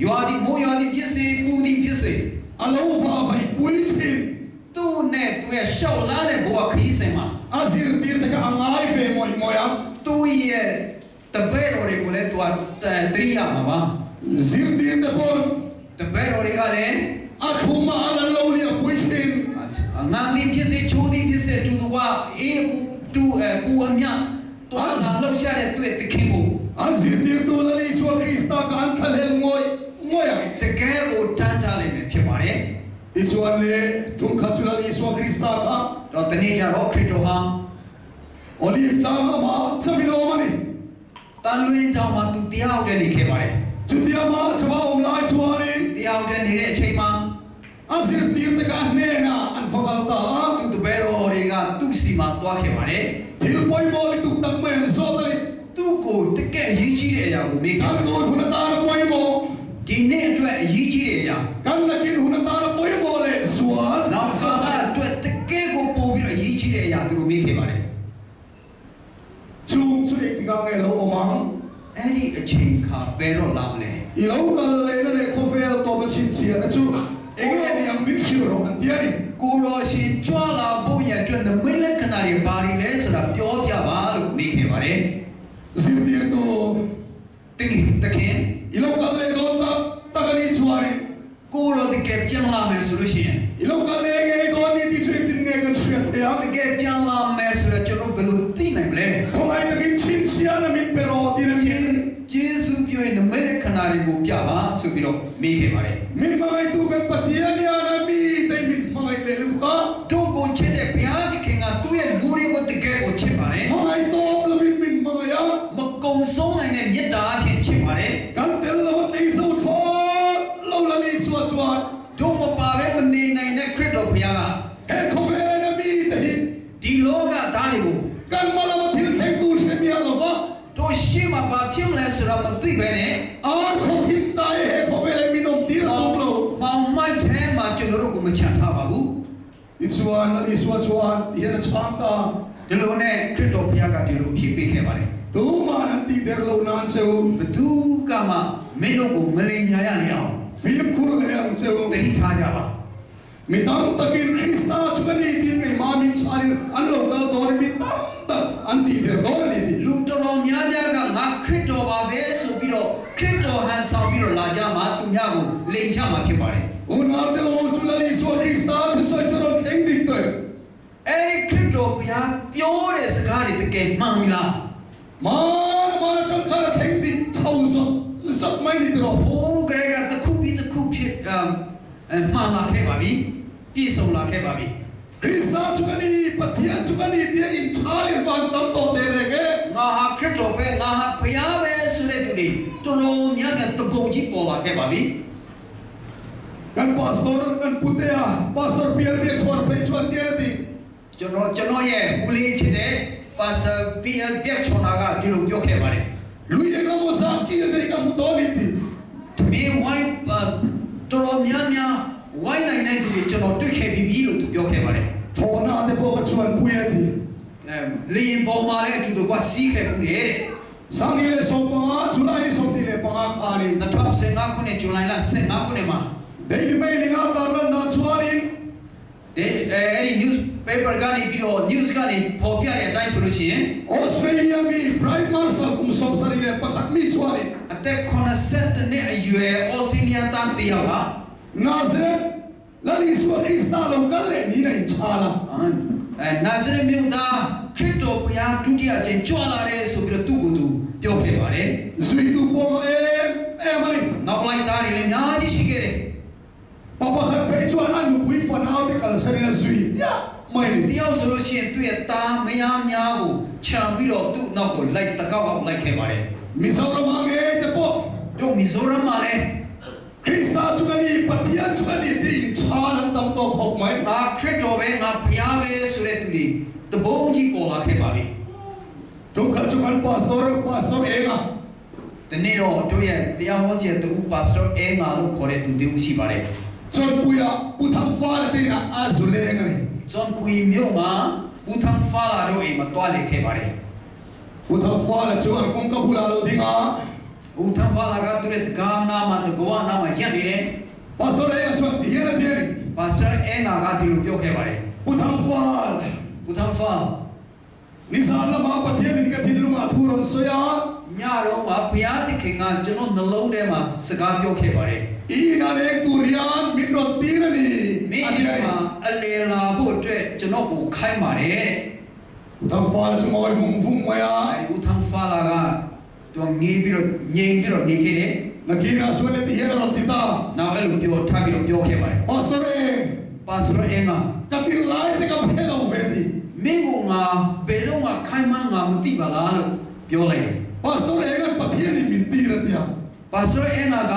ရွာဒီမိုးရွာဒီဖြစ်စေပူဒီဖြစ်စေ อโลวาไปปุยทิน သူ့နဲ့သူရဲ့ရှောက်လာတဲ့ဘဝခရီးစဉ်မှာ อาซิรตีนตะกะงายเฟมอยมอยาม သူ့ရဲ့တပည့်တော်တွေကိုလည်းသူကတရိယာမှာပါ ซิรตีนตะปอน တပည့်တော်တွေကလည်း อะคุมาอะลันโลเลียปุยทิน ငါဒီဖြစ်စေချိုးဒီဖြစ်စေသူတို့ကအေးတူပူအမြတွားလာလောက်ရတဲ့တွေ့တခင်ကို อาซิรตีนตัวละลิสวาคริสตากันทะเลงอยมอยาม တကယ်ကိုတန်းထားလိုက်မယ်ဖြစ်ပါတယ် อิสวันเลทุมคัตุละลิสวาคริสตาคา တော့တနေ့ကျတော့ခရစ်တော်ဟာ โอลิฟตามาซะบิโนมานี่ တန်လွင်တောင်မှာသူတရားဟုတ်တဲ့နေခဲ့ပါတယ် จุติยามาชวาอมลายชวานี่ တရားဟုတ်တဲ့နေတဲ့အချိန်မှာ อาซิรตีนตะกะเนนาอันฟะกัลตา သူတပည့်တော်တွေကသူ့စီမှာတွားခဲ့ပါတယ် ทิลปอยโมลิตุกตักเมนโซตะลิ သူ့ကိုတကယ်ရေးကြီးတဲ့အရာကိုမေးခဲ့ กัน ပါ ตัวหุนตานะปอยโม ဒီနေ့အတွက်အရေးကြီးတဲ့အရာ กันนะกินหุนตานะปอยโมเลสวา နောက်ဆုံးအတွက်တကယ်ကိုပို့ပြီးတော့အရေးကြီးတဲ့အရာသူတို့မေးခဲ့ပါတယ် ชุงชุเอกติกาเงโลโอมัง အဲ့ဒီအချိန်ခါဘယ်တော့လာမလဲ อีโลกัลเลนะเลโคเฟลโตบะชินเชียนะจูเองเนี่ยยังบิชิโรอันเตียนี่ ကိုတော်ရှင်ကြွလာဖို့ရအတွက်နမိတ်လက္ခဏာတွေဘာတွေလဲဆိုတာပြောပြပါလို့မေးခဲ့ပါတယ် ซิรตีนโต တခင် อีโลกัลเลโดนตะตะกะนี่ชวานี่ ကိုတော်တကယ်ပြန်လာမယ်ဆိုလို့ရှိရင် อีโลกัลเลเงโดนนี่ติช่วยตินเงกันเชียเทีย တကယ်ပြန်လာမယ်ဆိုတော့ကျွန်တော်ဘယ်လိုသိနိုင်မလဲ คงไอ้ตะกินชินเชียนะมิเปโรตินะมิ ဂျေဇုပြောရင်နမိတ်လက္ခဏာတွေကိုပြပါဆိုပြီးတော့မေးခဲ့ပါတယ် มินมาไอ้ตูกันปะเทียนี่อานะมีแต่มินมาไอ้เลลุกา တို့ကိုချစ်တဲ့ဘုရားသခင်ကသူ့ရဲ့လူတွေကိုတကယ်ကိုချစ်ပါတယ် มาไอ้โตบลวินมินมาไอ้ยา မကုံဆုံးနိုင်တဲ့မေတ္တာအဖြစ်ချစ်ပါတယ် กันเตลโลติสุทอโลลาลิสวาจวา တို့မပါဘဲမနေနိုင်တဲ့ခရစ်တော်ဘုရားက เอโคเฟลนะมีแต่หิน ဒီလောကသားတွေကို กันมาละมาทิลเทกูเชมีอะโลวะ တို့ရှေ့မှာဘာဖြစ်မလဲဆိုတော့မသိပဲနဲ့ อาโคทินตายเอโคเฟลมินอมตีรตุโล ပေါင်မိုက်ထဲမှာကျွန်တော်တို့ကိုမချန်ထားပါဘူး อิชวนนั่นอิชวนชวนเฮียนชามตา ဒီလိုနဲ့ခရစ်တော်ဘုရားကဒီလိုဖြစ်ပေးခဲ့ပါတယ် ดูมานันตีเดรโลนานเจ้า ဘသူကမှမင်းတို့ကိုမလိမ်ညာရနေအောင် ฟิล์มคุรเลียงเจ้า တတိထားကြပါ มิตังตะกินคริสต์ชุกันนี่ที่ไม่มามินชาลินอันโลกเราโดนมิตังตะอันตีเดรโลนี่ดิ လူတော်တော်များများကငါခရစ်တော်ပါပဲဆိုပြီးတော့ခရစ်တော်ဟန်ဆောင်ပြီးတော့လာကြမှာသူများကိုလိမ်ချမှာဖြစ်ပါတယ် อุนาเดโอชุลลิสวคริสต์ทุสอยชรเข่งดิเต အဲ့ဒီခရစ်တော်ဘုရားပြောတဲ့စကားတွေတကယ်မှန်ပြီလား มาจังคาเข่งดิเช่าสักไม่ดิตรอ ဟိုးကလေးကတစ်ခုပြီးတစ်ခုဖြစ်မှန်လာခဲ့ပါပြီပြည့်စုံလာခဲ့ပါပြီ คริสต์ชุกันนี่ปฏิญาณชุกันนี่ที่อินชาลินวันตั้งโตเดเรเก ငါဟာခရစ်တော်ပဲငါဟာဘုရားပဲဆိုတဲ့သူတွေတော်တော်များများတပုံကြီးပေါ်လာခဲ့ပါပြီ กันพาสตอร์กันพุทธะพาสตอร์เปียร์เบียกสวนไปชวนเทียร์ดิ ကျွန်တော်ရဲ့ဦးလေးဖြစ်တဲ့ပါစတာပီအပြက်ချောနာကဒီလိုပြောခဲ့ပါတယ် ลุยเองก็มุสากีเด็กก็มุตอนิติ ဒီဝိုင်းတော်တော်များများဝိုင်းနိုင်တဲ့သူတွေကျွန်တော်တွေ့ခဲ့ပြီးပြီလို့သူပြောခဲ့ပါတယ် โทนาเดโปกชวนปุยติ လေရင်ပေါ်မှာလည်းအတူတူကစီးခဲ့ဘူးလေ สังเกตสมปะจุลายสมติเลปะคานิ 2015ခုနှစ်ဇူလိုင်လ15ခုနှစ်မှာ เดลิเมลิงาตารันดาชวานิ အဲ့ဒီ newspaper ကနေပြီးတော့ news ကနေပေါ်ပြတဲ့အတိုင်းဆိုလို့ရှိရင် ออสเตรเลียมีไพรมาร์ซัลกุมสมสริเลปะคัดมีชวานิ အသက်80နှစ်အရွယ်ဩစတြေးလျသားတယောက်က นาเซลาลิสวคริสตาลกันเลนี่นันชาลา နာဇရက်မြို့သားခရစ်တော်ဘုရားဒုတိယကျင်းကြွလာတယ်ဆိုပြီးတော့သူ့ကိုယ်သူပြောခဲ့ပါတယ် ซุยตุปอเอมาลิ နောက်လိုက်သားတွေလည်းအများကြီးရှိခဲ့တယ် ปะปะคัดไปชวนอันปุยฟันเอาเตกัลสริลซุยยะไม่ တယောက်ဆိုလို့ရှိရင်သူ့ရဲ့သားမယားများကိုခြံပြီးတော့သူ့နောက်ကိုလိုက်တကောက်ကောက်လိုက်ခဲ့ပါတယ် มิซารามังเอเตปอ တို့မီဇိုရမ်မှာလည်း คริสต์ชุกันนี่ปฏิญาณชุกันนี่ที่อินชาลันตัมโตขบไหม ငါခရစ်တော်ပဲငါဘုရားပဲဆိုတဲ့သူတွေတဘုံကြီးပေါ်လာခဲ့ပါပြီ จงขัดชุกันพาสตอร์เองอ่ะ ဒီနေ့တော့တို့ရဲ့တရားဟောဆရာတူပါစတာအဲငါလို့ခေါ်တဲ့သူတဦးရှိပါတယ် จนปุยอ่ะปุถังฟ้าเลยที่น่ะอาสุเลงนี่ ဂျွန်ပွီမြို့မှာဘူထန်ဖာလာတို့အိမ်မှာတွားလေခဲ့ပါတယ် ปุถังฟ้าเลยชวนคงกบุลาโลดิงอ่ะ ဘူထန်ဖာလာကသူရဲ့ကာနာမှာတကောနာမှာရက်နေတယ် พาสตอร์เองชวนที่เดียนี่ ပါစတာအဲငါကဒီလိုပြောခဲ့ပါတယ် ปุถังฟ้า ဘူထန်ဖာ นิสานละมาปฏิญาณนี่ก็ที่ลุงอาทูรอนสยา ညတော့ကဘုရားသခင်ကကျွန်တော်နှလုံးထဲမှာစကားပြောခဲ့ပါတယ် อีนาเลกตูริยานมินรตีรนี่ မင်း อัน ဒီ นี้ မှာအလေလာဖို့အတွက်ကျွန်တော်ကိုခိုင်းပါတယ် ปุถังฟ้าเลยจงเอาไว้ฟุ้งมาอ่ะ အဲဒီဘူထန်ဖာလာကသူငေးပြီးတော့ငြိမ်ပြီးတော့နေခဲ့တယ် นักกีฬาส่วนที่เห็นเราติดตา နောက်အဲ့လိုပြောထားပြီးတော့ပြောခဲ့ပါတယ် พาสตอร์เอง ပါစတာအဲငါ กับที่ไล่จะกับเฮลโอเวดี မင်းကငါဘယ်တော့မှခိုင်းမှန်းငါမသိပါလားလို့ပြောလိုက်တယ် พาสตอร์เองปฏิญาณนี่มินตีรติอ่ะ ပါစတာအဲငါက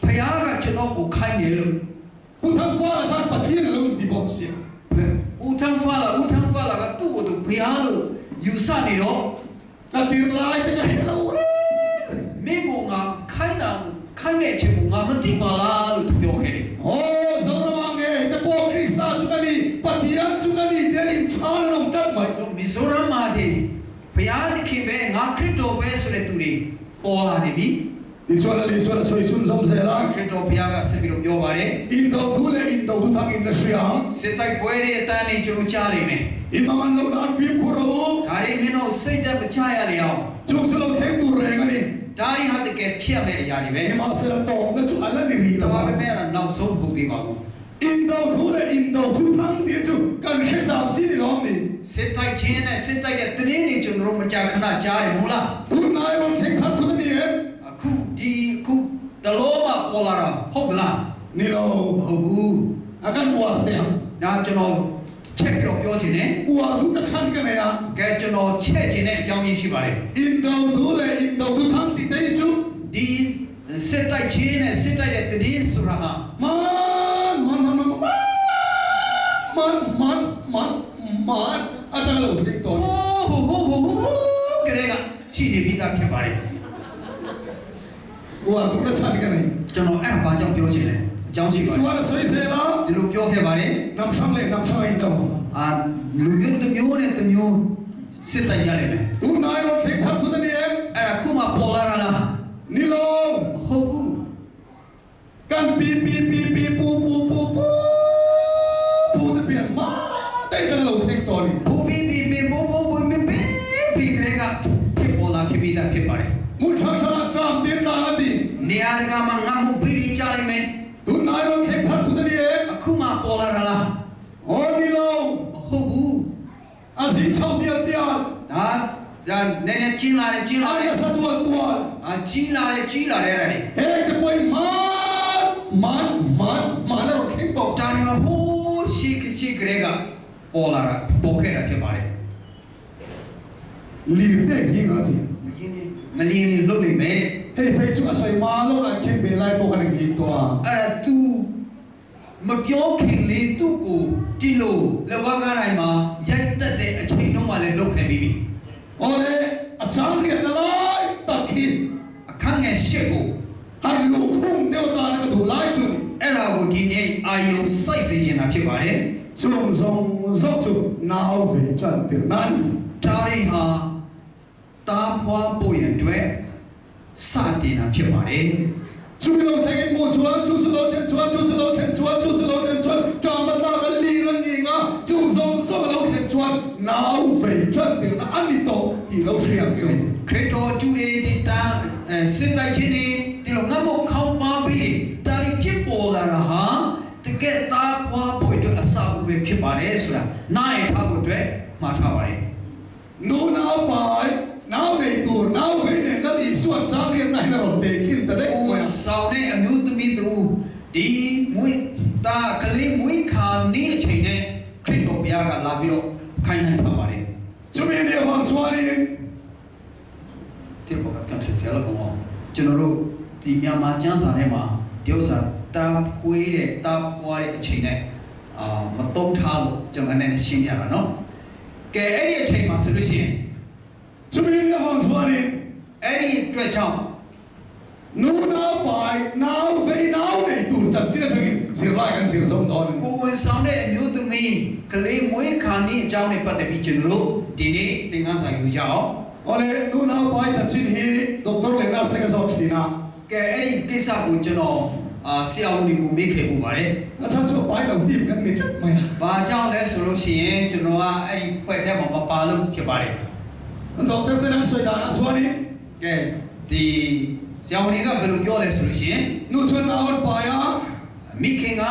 ဘုရားကကျွန်တော်ကိုခိုင်းတယ်လို့ ปุถังฟ้าเลยท่านปฏิญาณเราดีบอกเสีย ဦးထန်းဖာလာကသူ့ကိုသူဘုရားလို့ယူဆနေတော့ กับที่ไล่จะกับเฮลโอเว မင်းကငါခိုင်းတဲ့အချိန်ကိုငါမသိပါလားလို့သူပြောခဲ့တယ် โอ้ซารามังเอเตปอคริสต์ชุกันนี่ปฏิญาณชุกันนี่เดี๋ยวอินชาลนกันไหม တော့မီဇိုရမ်မှာဒီဘုရားသခင်ပဲငါခရစ်တော်ပဲဆိုတဲ့သူတွေပေါ်လာနေပြီ ดิชวนละลิสวนสวยชุนสมเสลา ခရစ်တော်ဘုရားကဆက်ပြီးတော့ပြောပါတယ် อินโดทูเลอินโดทูทางอินดัสทรีอ่ะ စစ်တိုက်ပွဲတွေအတန်းနေကျွန်တော်ကြားနေမယ် อินมันโลนานฟิล์มคุโร ဒါတွေမင်းတို့စိတ်တက်မချရလေအောင် จุกสโลเทงตูเรงนี่ ဒါတွေဟာတကယ်ဖြစ်မဲ့အရာတွေပဲ อิมาเซลตองนั่นจุอัลนี่รีละ ဒါ วะ ပေမဲ့နောက်ဆုံးဘုရားပါဘူး อินโดทูเลอินโดทูทางเดียวจุกันแค่จามจีนี่ล้อมนี่ စစ်တိုက်ခြင်းနဲ့စစ်တိုက်တဲ့တင်းတွေကျွန်တော်တို့မကြာခဏကြားတယ်မဟုတ်လား ตูนายมันเทงทัดทุนนี่เอง အခုတလုံးမပေါ်လာတာဟုတ်လား นี่โล မဟုတ်ဘူး อาการวัวเตียง ဒါကျွန်တော်ချက်ပြီးတော့ပြောချင်တယ် วัวทุกชั้นกันเนี่ย ကဲကျွန်တော်ချက်ချင်တဲ့အကြောင်းရင်းရှိပါတယ် อินโดทูเลอินโดทูทางที่เดียวจุ ဒီစစ်တိုက်ခြင်းနဲ့စစ်တိုက်တဲ့တင်းဆိုတာဟာ มันอาจารย์เราทิ้งตัว ဟိုးကလေးကရှိနေပြီးသားဖြစ်ပါတယ် วัวทุกชั้นกันเนี่ย ကျွ ကျွန်တော်အဲ့ဒါဘာကြောင့်ပြောချင်လဲအကြောင်းရှိပါ ส่วนสวยเสร็จแล้ว ဒီလိုပြောခဲ့ပါတယ် นำช่างเลยนำช่างอินเตอร์ လူမျိုးတစ်မျိုးနဲ့တစ်မျိုးစစ်တိုက်ကြတယ်မယ် ดูนายรถเข็นทับทุกท่านเอง အဲ့ဒါခုမှပေါ်လာတာလား นี่ลง ဟုတ်ဘူး กันปีปูจะเปลี่ยนมาได้กันเราเทคตัวนี้ ဘူဘီဘီဘီဘူဘူဘူဘီဘီဘီကလေးကဖြစ်ပေါ်လာဖြစ်ပြီးသားဖြစ်ပါတယ် มุชาชาจามเตียนตาดี နေရာတကာမှာငါမှုဘီရီကြလိုက်မယ် ดูนายรถเข็นทับทุกท่านเอง အခုမှပေါ်လာတာလား โอ้นี่ลง ဟုတ်ဘူး อาสิเช่าเตียน ဒါနည်းနည်းကျင်းလာတယ် อาเรียสัตว์ตัว ကြီးလာတယ်အဲ့ဒါတွေ เฮ้ยจะไปมันแล้วรถเข็นตัว ဒါတွေမှာဟိုးရှိကလေးကပေါ်လာတာပေါ်ခဲ့တာဖြစ်ပါတယ် ลีบได้ยิงอ่ะดิ မလင်းနေလုတ်နေမယ် เฮ้ยไปจุดสวยมาแล้วกันเข็นไปไล่พวกกันกี่ตัว အဲ့ဒါ तू မပြောခင်လေးသူ့ကိုတိလို့လက်ဝါးကားတိုင်းမှာရိုက်တက်တဲ့အချိန်တုန်းကလည်းလုတ်ခဲ့ပြီးပြီ โอ้เลยอาจารย์เรียนอะไรตะคิด အခန်းငယ်၈ကို ฮันลูกคุ้งเดียวตาเนี่ยก็ดูไล่สุด အဲ့ဒါကိုဒီနေ့အာယုံစိုက်စေချင်တာဖြစ်ပါတယ် จงจุนาวเวจันเตียนานี ဒါတွေဟာတားဖွားဖို့ရအတွက်စတင်တာဖြစ်ပါတယ် จุยโลเทงมูชวนจุสโลเทงชวนจุสโลเทงชวนจุสโลเทงชวนจามันตากันลีรันยิงอ่ะจุสโลเทงชวนนาวเวจันเตียนาอันนี้โตอีเราเชียงจุ ခရစ်တော်ကျူတွေဒီတာစစ်လိုက်ခြင်းတွေဒီလိုငတ်မို့ခေါင်းပါပြီးဒါတွေဖြစ်ပေါ်လာတာဟာတကယ်တားဖွားဖို့အတွက်အစာအုပ်ပဲဖြစ်ပါတယ်ဆိုတာနားရထားဖို့အတွက်မှားထားပါတယ် นูนาวไปนาวในตัวนาวเวเนี่ยก็ดีส่วนจางเรียนไหนนะเราเด็กขึ้นแต่ได้ ဟို ไหม ဆောင်တဲ့အမျိုးသမီးသူဒီမွေးတာကလေးမွေးခါနေအချိန်နဲ့ခရစ်တော်ဘုရားကလာပြီးတော့ခိုင်းနှံထားပါတယ် จุมีเนี่ยฟังชวนนี่ ဒီဘောကကန်ထရီဖျားလောက်ကောင်ကျွန်တော်တို့ဒီမြန်မာကျမ်းစာထဲမှာဒီဥစ္စာတာဖွေးတဲ့တာဖွားတဲ့အချိန်နဲ့မတုံးထားလို့ကျွန်တော်လည်းရှင်းပြတာနော်ကဲအဲ့ဒီအချိန်မှာဆိုလို့ရှိရင် จุมีเนี่ยฟังชวนนี่ အဲ့ဒီအတွက်ကြောင့် นูนาวไปนาวเวนาวในตัวจัดสินะถึงสิไล่กันสิสมตอน ကိုယ်ဝန်ဆောင်တဲ့အမျိုးသမီးကလေးမွေးခါနေအကြောင်းနဲ့ပတ်သက်ပြီးကျွန်တော်တို့ဒီနေ့သင်ခန်းစာယူကြအောင် โอเลนูนาวไปจัดสิฮีดรเลนัสเตกซอทีนา ကဲအဲ့ဒီကိစ္စကိုကျွန်တော်ဆရာဝန်တွေကိုမေးခဲ့မှုပါတယ် อาจารย์จะไปเราทีมกันนิดไหม ။ဘာကြောင့်လဲဆိုလို့ရှိရင်ကျွန်တော်ကအဲ့ဒီဖွဲ့ထဲမှာမပါလို့ဖြစ်ပါတယ် ดรเตนัสสวยดานะชวนนี่ ။ကဲဒီဆရာဝန်တွေကဘယ်လိုပြောလဲဆိုလို့ရှိရင် นูชวนนาวไปอ่ะ မိခင်က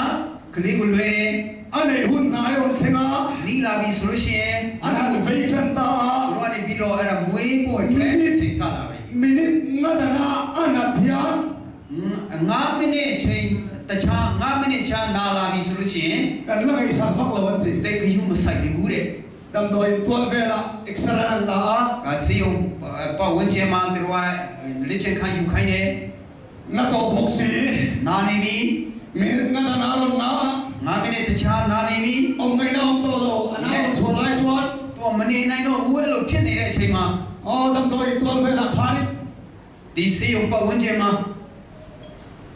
ကလေးကိုလွှဲတယ် อันไหนหุ่นนายรถเทงอ่ะ နီးလာပြီဆိုလို့ရှိရင် อันนั้นเวจันตา တို့ကနေပြီးတော့အဲ့ဒါမွေးဖို့အတွက်စိတ်ဆလာပဲ มินิงาดานาอันนัทยา 9မိနစ်ချိန်တခြား9မိနစ်ချာနာလာပြီဆိုလို့ရှိရင် กันลังอิสานฟักละวันตี တိတ်ခယူမဆိုင်ဘူးတဲ့ ดำโดยตัวเวลาเอ็กซ์รานันลา ။ကစီယုံပတ်ဝန်းကျင်မှာတို့ကလက်ချင်ခံယူခိုင်းတယ် นักบ็อกซี่ နာနေပြီ มินิงาดานารนา 9မိနစ်တခြားနာနေပြီ อมไงน้องโตโลอันนั้นชวนไล่ชวน တော့မနေနိုင်တော့ဘူးအဲ့လိုဖြစ်နေတဲ့အချိန်မှာ อ๋อดำโดยตัวเวลาคาริ ဒီစီယုံပတ်ဝန်းကျင်မှာ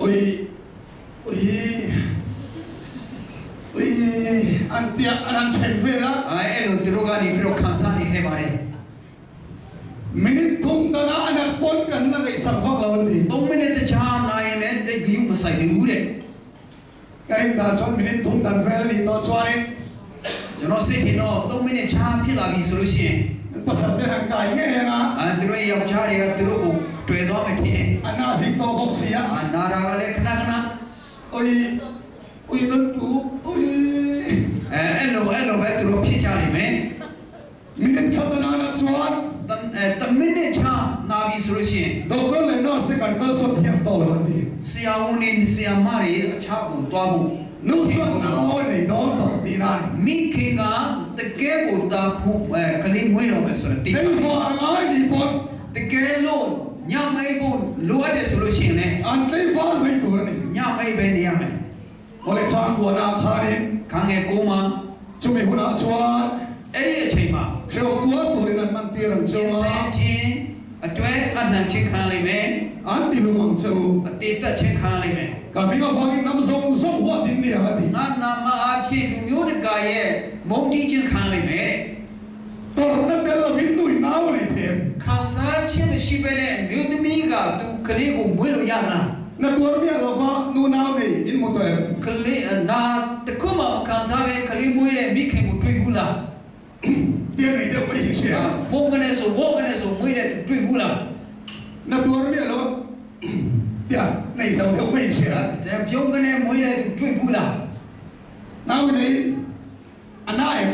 อุ้ยอันเตียอันนั้นเทนเวลา အဲ့လိုသူတို့ကနေပြီးတော့ခံစားနေခဲ့ပါတယ် มินิทุ่มดานาอันนั้นปนกันลังอิสานฟักละวันตี 3မိနစ်တခြားနိုင်ရင်လည်းတိတ်ခယူမဆိုင်ဘူးတဲ့ กันดาชวนมินิทุ่มดันเวลานี่ตัวชวนนี่ ကျွန်တော်စိတ်ထင်တော့3မိနစ်ချာဖြစ်လာပြီဆိုလို့ရှိရင် ภาษาเทศกายเงี้ยนะ သူတို့ယောက်ျားတွေကသူတို့ကိုတွေ့သွားမယ်ထင်တယ် อันน่าสิงโตบ็อกซี่อ่ะ နာတာကလည်းခဏခဏ โอ้ยนั่นดูโอ้ย အဲ့လိုပဲသူတို့ဖြစ်ကြနေမယ် มินิขัดนานาชวน တမိနစ်ချာနာပြီဆိုလို့ရှိရင် ดอกเตอร์เลนอสกันก็สดเทียมโตละวันตี ဆရာဝန်တွေဆရာမတွေအခြားကိုတွားဖို့ นูชวนนาวันนี่ดอนโตดีนานี่ မိခင်ကတကယ်ကိုတာဖို့ကလေးမွေးတော့မယ်ဆိုတော့တိ เต็มหัวงายดีปน တကယ်လို့ညမိတ်ဖို့လိုအပ်တယ်ဆိုလို့ရှိရင်လည်း อันเต็มฟ้าไม่ตัวนี่ ညမိတ်ပဲနေရမယ် โอเลชางกัวนาคานี่ ခန်းငယ်ကိုမှ จุเมหุนาชวน အဲ့ဒီအချိန်မှာ เขียวตัวนี่นั่นมันเตียรังช ကျ ว င်းစဲ น ခြင်း အတွဲအနံချင်းခံလိမ့်မယ် อันที่ลุงเจ้า အတေတက်ချင်းခံလိမ့်မယ် กับพี่ก็ฟังน้ำทรงทรงหัวดินเนี่ยฮะดิ ငါနာမအဖြစ်လူမျိုးတကာရဲ့မုံတီးချင်းခံလိမ့်မယ် ตอนนั้นเดี๋ยวเราพิมพ์ดูน้าวเลยเทม ခံစားခြင်းမရှိဘဲနဲ့မြို့သမီးကသူကလေးကိုမွေးလို့ရမလား นั่นตัวเมียเราว่านูน้าวเลยอินหมดเลย ကလေးနာတခုမှမခံစားပဲကလေးမွေးတဲ့မိခင်ကိုတွေ့ဘူးလား เดี๋ยวไหนจะไม่เชื่อ ဘုံကနေဆိုဘောကနေဆိုမွေးတဲ့တွေ့ဘူးလား นั่นตัวเมียเราเดี๋ยวในเสาเดี๋ยวไม่เชื่อ တဲ့ပြုံးကနေမွေးတဲ့တွေ့ဘူးလား น้าวนี่อันนั้น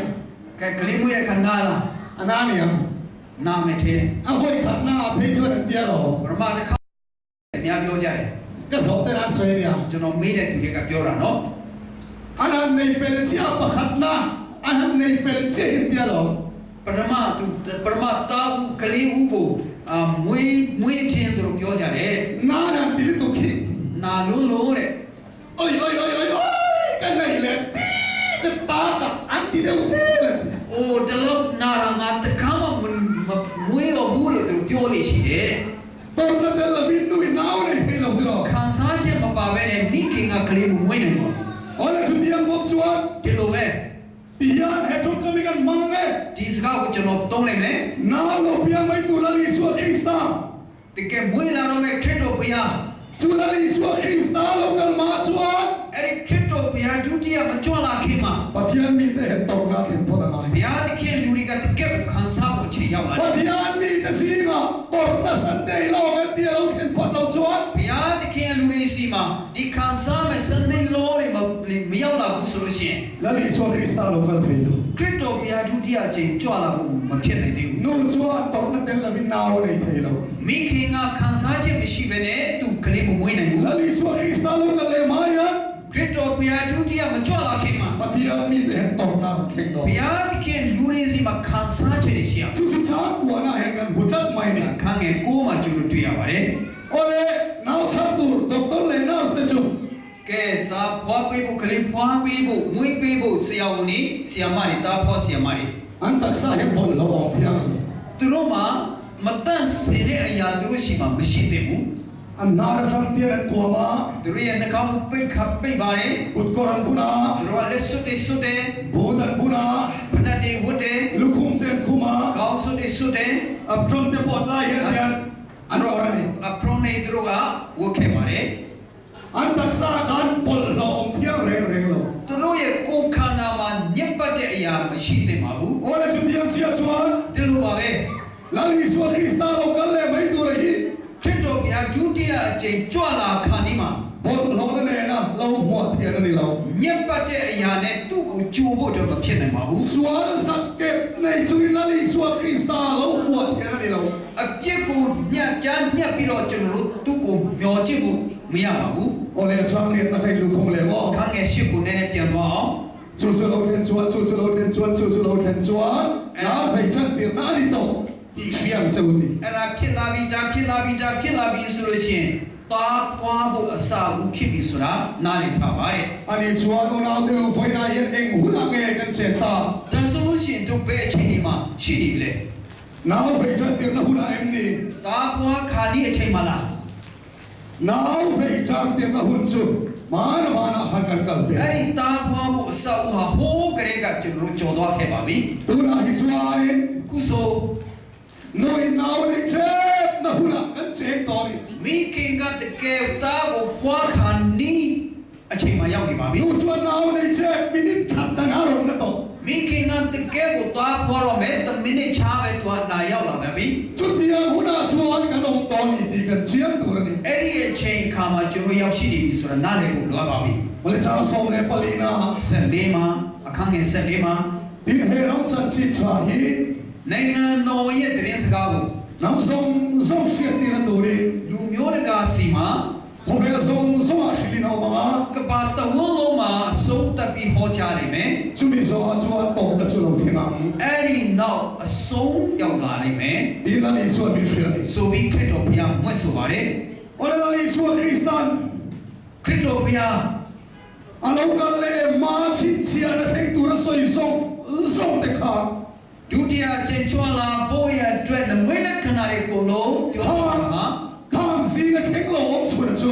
ကလေးမွေးတဲ့ခန္ဓာလား อันนั้นเนี่ย နာမယ်ထဲတယ် เอาไว้ขัดหน้าเพชรช่วยเตี้ยหรอ ပရမတစ်ခါအများပြောကြတယ် ก็สอบแต่ละสวยเนี่ย ကျွန်တော်မေးတဲ့သူတွေကပြောတာနော် อันนั้นในเฟลเจียประขัดหน้าอันนั้นในเฟลเจียเตี้ยหรอ ပရမတာဟုကလေးဟုကိုမွေးခြင်းသူတို့ပြောကြတယ် น้าเนี่ยติดตุกี้ နာလုံးလို့တဲ့ โอ้ยกันไหนเลยตีตากับอันที่เดียวเสียเลย အိုတလုံးနာရငါတခါမှမွေးတော့ဘူးလို့သူတို့ပြောလို့ရှိတယ် ตอนนั้นเดี๋ยวเราพิมพ์ดูน้าวเลยให้เราดูหรอ ခံစားခြင်းမပါဘဲနဲ့မိခင်ကကလေးကိုမွေးနိုင်ဘူး โอ้ยทุกที่ยังบอกชวน ဒီလိုပဲ ที่ยันให้ทุกคนมีกันมังเอ้ ဒီစကားကိုကျွန်တော်သုံးလိုက်မယ် น้าวเราเพียงไม่ตัวละลิสวาคริสต์ တကယ်မွေးလာတော့မဲ့ခရစ်တော်ဘုရား จุลลิสวาคริสต์เรากันมาชวน အဲ့ဒီခရစ်တော်ဘုရားဒုတိယမကြွလာခင်မှာ ปะที่ยันมีแต่ตกงานถึงพอได้ ဘုရားသခင်လူတွေကတကယ်ခံစားဖို့အချိန်ရောက်လာတယ် ปะที่ยันมีแต่สิ่งอ่ะตกน่ะสันเดย์เรากันเดียวถึงพอเราชวน ဘုရားသခင်လူတွေစီမှာဒီခံစားမဲ့စနေလောတွေမရောက်လာဘူးဆိုလို့ရှိရင် ละลิสวาคริสต์เรากันถึง ခရစ်တော်ဘုရားဒုတိယအချိန်ကြွလာဖို့မဖြစ်နိုင်သေးဘူး นู่นชวนตกนั่นเดี๋ยวเราพิมพ์น้าวเลยถึงเรา မိခင်ကခံစားခြင်းမရှိဘဲနဲ့သူကလေးမမွေးနိုင်ဘူး ละลิสวาคริสต์เรากันเลยมายัน ခရစ်တော်ဘုရားဒုတိယမကြွလာခင်မှာ ปะที่ยันมีแต่ตกงานถึง ဘုရားသခင်လူတွေစီမှာခံစားခြင်းရှိအောင် ทุกที่ช้ากว่าน่ะเห็นกันบุตรใหม่เนี่ย ခန်းငယ်ကိုမှကျွန်တော်တွေ့ရပါတယ် โอ้ยน้าวชักตูดอกเตอร์เลน่าสเตจู ကဲတာဖွားပေးဖို့ကလေးဖွားပေးဖို့မွေးပေးဖို့ဆရာဝန်ကြီးဆရာမတွေတာဖွားဆရာမတွေ อันตักษาเห็นบอลเราออกเพียง သူတို့မှာမတန့်စင်တဲ့အရာသူတို့ရှိမှမရှိသေးဘူး อันนารังเตียนตัวมา သူတို့ရဲ့နှာခေါင်းပိတ်ခပ်ပိတ်ပါတယ် อุดกรันบุนา သူတို့ကလက်စွပ်တွေစွပ်တယ် บูดันบุนา ဖနက်တွေဝတ်တယ် ลุคุมเตียนคุมา ခေါင်းစွပ်တွေစွပ်တယ် อับจนเตปอดไล่เห็นเตียนอันกรันนี่ အပရုံးနေသူတို့ကဝတ်ခဲ့ပါတယ် อันตักษาการบอลเราออกเพียงเร่งเรา သူတို့ရဲ့ကိုယ်ခန္ဓာမှာညက်ပတ်တဲ့အရာမရှိသင့်ပါဘူး โอ้ยจุดที่ยังเสียชวน ဒီလိုပါပဲ ลาลิสวาคริสต์เรากันเลยไม่ตัวเลย ခရစ်တော်ဘုရားဒုတိယအကြိမ်ကြွလာခါนี้မှာ บอลเราเนี่ยนะเราหัวเทียนนี่เรา ညက်ပတ်တဲ့အရာနဲ့သူ့ကိုကြိုဖို့တော့မဖြစ်နိုင်ပါဘူး สวนสักเก็บในจุดลาลิสวาคริสต์เราหัวเทียนนี่เรา အပြစ်ကိုညှက်ချမ်းညှက်ပြီးတော့ကျွန်တော်တို့သူ့ကိုမျောချစ်ဖို့မရပါဘူး โอ้เลยช่างเรียนนะให้ลูกของเลยว่า ခန်းငယ်ရှစ်ကိုနည်းနည်းပြန်သွားအောင် จุดสุดเราเทียนชวนจุดสุดเราเทียนชวนจุดสุดเราเทียนชวนน้าให้จันเตียนน้าลิโตตีเขียงเสวุติ အဲ့ဒါဖြစ်လာပြီဒါဖြစ်လာပြီဒါဖြစ်လာပြီဆိုလို့ရှိရင်တာပွားဖို့အစာဦးဖြစ်ပြီဆိုတာနားလည်ထားပါတယ် อันนี้ชวนเราเดี๋ยวไฟนายเองหุ่นอะไรกันเสร็จตา ဒါဆိုလို့ရှိရင်တို့ဘယ်အချိန်ဒီမှာရှိနေပြီလဲ น้าให้จันเตียนน้าหุ่นอะไรนี่ တာပွားခါဒီအချိန်မှလား น้าให้จันเตียนน้าหุ่นสุมานะหันกันกัลเปีย အဲ့ဒီတာပွားဖို့အစာဦးဟာဟိုးကလေးကကျွန်တော်တို့ကြော်သွားခဲ့ပါပြီ ตัวน่าหิชวานี่ ခုဆို น้อยน้าเลยเจ็บน้าหุ่นกันเจ็บตอนนี้ မိခင်ကတကယ်တာကိုဖွားခါနီးအချိန်မှရောက်နေပါပြီ ดูชวนน้าเลยเจ็บมินิขัดตั้งอารมณ์นั่นต่อ မိခင်ကတကယ်ကိုတာဖွားတော့မယ်တမိနစ်ချားပဲသွားနာရောက်လာမယ်ပြီ จุดที่หุ่นชวนกันองตอนนี้ที่กันเจียมตัวนี้ အဲ့ဒီအချိန်အခါမှာကျွန်တော်ရောက်ရှိနေပြီဆိုတာနားလည်ဖို့လိုပါပြီ วันนี้ชาวสองเนี่ยปลีนา 14မှာအခန်းငယ်14မှာ ดินเฮรัมจันจิตราฮี နိုင်ငံတော်ရဲ့တရင်စကားကို น้ำทรงทรงเชียตีนันตัวนี้ လူမျိုးတကာစီမှာ พอเวลทรงทรงอาชิลินาออกมา ကဘာတဝန်းလုံးမှာအဆုံးတက်ပြီးဟောကြားနိုင်မယ် จุมิโซอาจวนตกและจุลทินัง အဲ့ဒီနောက်အဆုံးရောက်လာနိုင်မယ် ดินลาลิสวนมิเชียนี ဆိုပြီးခရစ်တော်ဘုရားမွဲ့ဆိုပါတယ် โอเลลาลิสวนคริสตัน ခရစ်တော်ဘုရား อาลูกาเลมาชินเชียนเทงตัวสวยทรงทรงเด็กขา ခ ဒုတိယအချိန်ချွာလာဖို့ရအတွက်နမိတ်လက္ခဏာတွေကိုလုံးပြောတာဟာ 看谁个听了我出来说，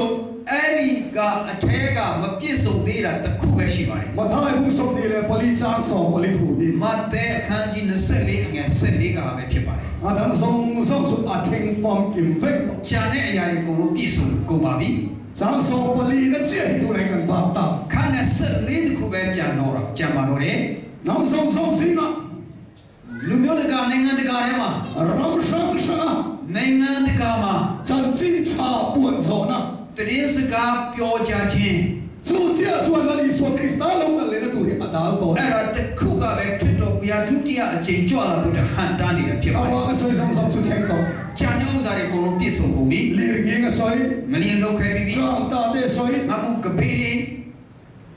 အဲ့ဒီကအထဲကမပြည့်စုံသေးတာတစ်ခုပဲရှိပါတယ် 我太不送你了，把你长上，把你土地。 မဿဲအခန်းကြီး24အငယ်14ကပဲဖြစ်ပါတယ် 啊，当送说啊，听风金飞的， ကျန်တဲ့အရာတွေကုန်လို့ပြည့်စုံကုန်ပါပြီ 长上把你那这都来跟巴达， ခန်းငယ်14တစ်ခုပဲကျန်တော့ကျန်ပါတော့တယ် 南送送谁啊？ လူမျိုးတကာနိုင်ငံတကာထဲမှာ 让上上， နိုင်ငံတကာမှာ 咱警察不走呢。 တရင်စကားပြောကြခြင်း 主家做那里说克里斯塔龙的来的都是阿达多。 အဲ့ဒါတစ်ခုကပဲခရစ်တော်ဘုရားဒုတိယအကြိမ်ကြွလာဖို့ဟန်တာနေတာဖြစ်ပါ 啊， တယ် 我个水上上去听到， ကျန်တဲ့ဥစ္စာတွေကုန်လို့ပြည့်စုံကုန်ပြီ 里面个水， မလျင်လောက်ခဲ့ပြီ 长大的水， ငါမှုကပေးတွေ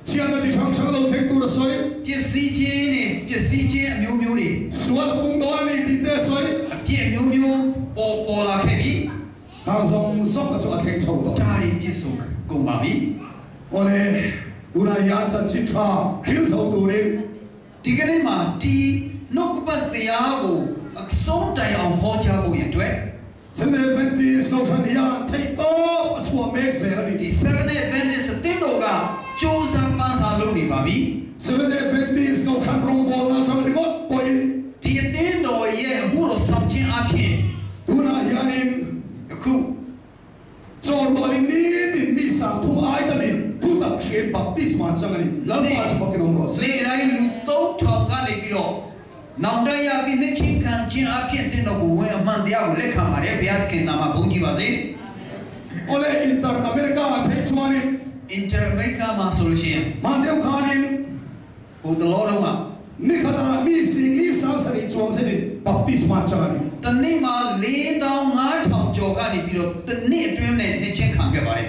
前的就长上楼听到的水， ပစ္စည်းချင်းတွေပစ္စည်းချင်းအမျိုးမျိုးတွေ 说了公道里的水， အပြည့်မျိုးမျိုးပေါ်လာခဲ့ပြီ 他从上个就听抽到。 ဒါတွေပြည့်စုံကုန်ပါပြီ 我嘞，都那样咱警察很少多的， ဒီကနေ့မှာဒီနှုတ်ကပတ်တရားကိုအဆုံးတိုင်အောင်ဟောကြားဖို့ရတဲ့ 现在问题是老陈呀，太多错没谁了 ဒီ 的， 7 Adventist အသင်းတော်ကစူးစမ်းပန်းစားလုပ်နေပါပြီ 现在问题是老陈荣波那什么的么，不因， ဒီအသင်းတော်ရဲ့အမှုတော်ဆောင်ခြင်းအဖြစ် 都那样的。 အခု 做罗里尼的米上同爱的人，不得钱把地上涨的，老爸就不给弄罗 လေတိုင်းလူ3000ကနေပြီးတော့နောင်တရပြီးနှစ်ချင်းခံခြင်းအဖြစ်အသင်းတော်ကိုဝင်အမှန်တရားကိုလက်ခံပါတယ်ဘုရားသခင်နာမဘုန်းကြီးပါစေ 我嘞Inter America 推出的， Inter America မှာဆိုလို့ရှိရင် 马丢卡的， ဟိုတလောတော့မှာ 你看他米行李上是的装饰的，把地上涨的， တနေ့မှာ4500ကျော်ကနေပြီးတော့တနေ့အတွင်းနဲ့နှစ်ချင်းခံခဲ့ပါတယ်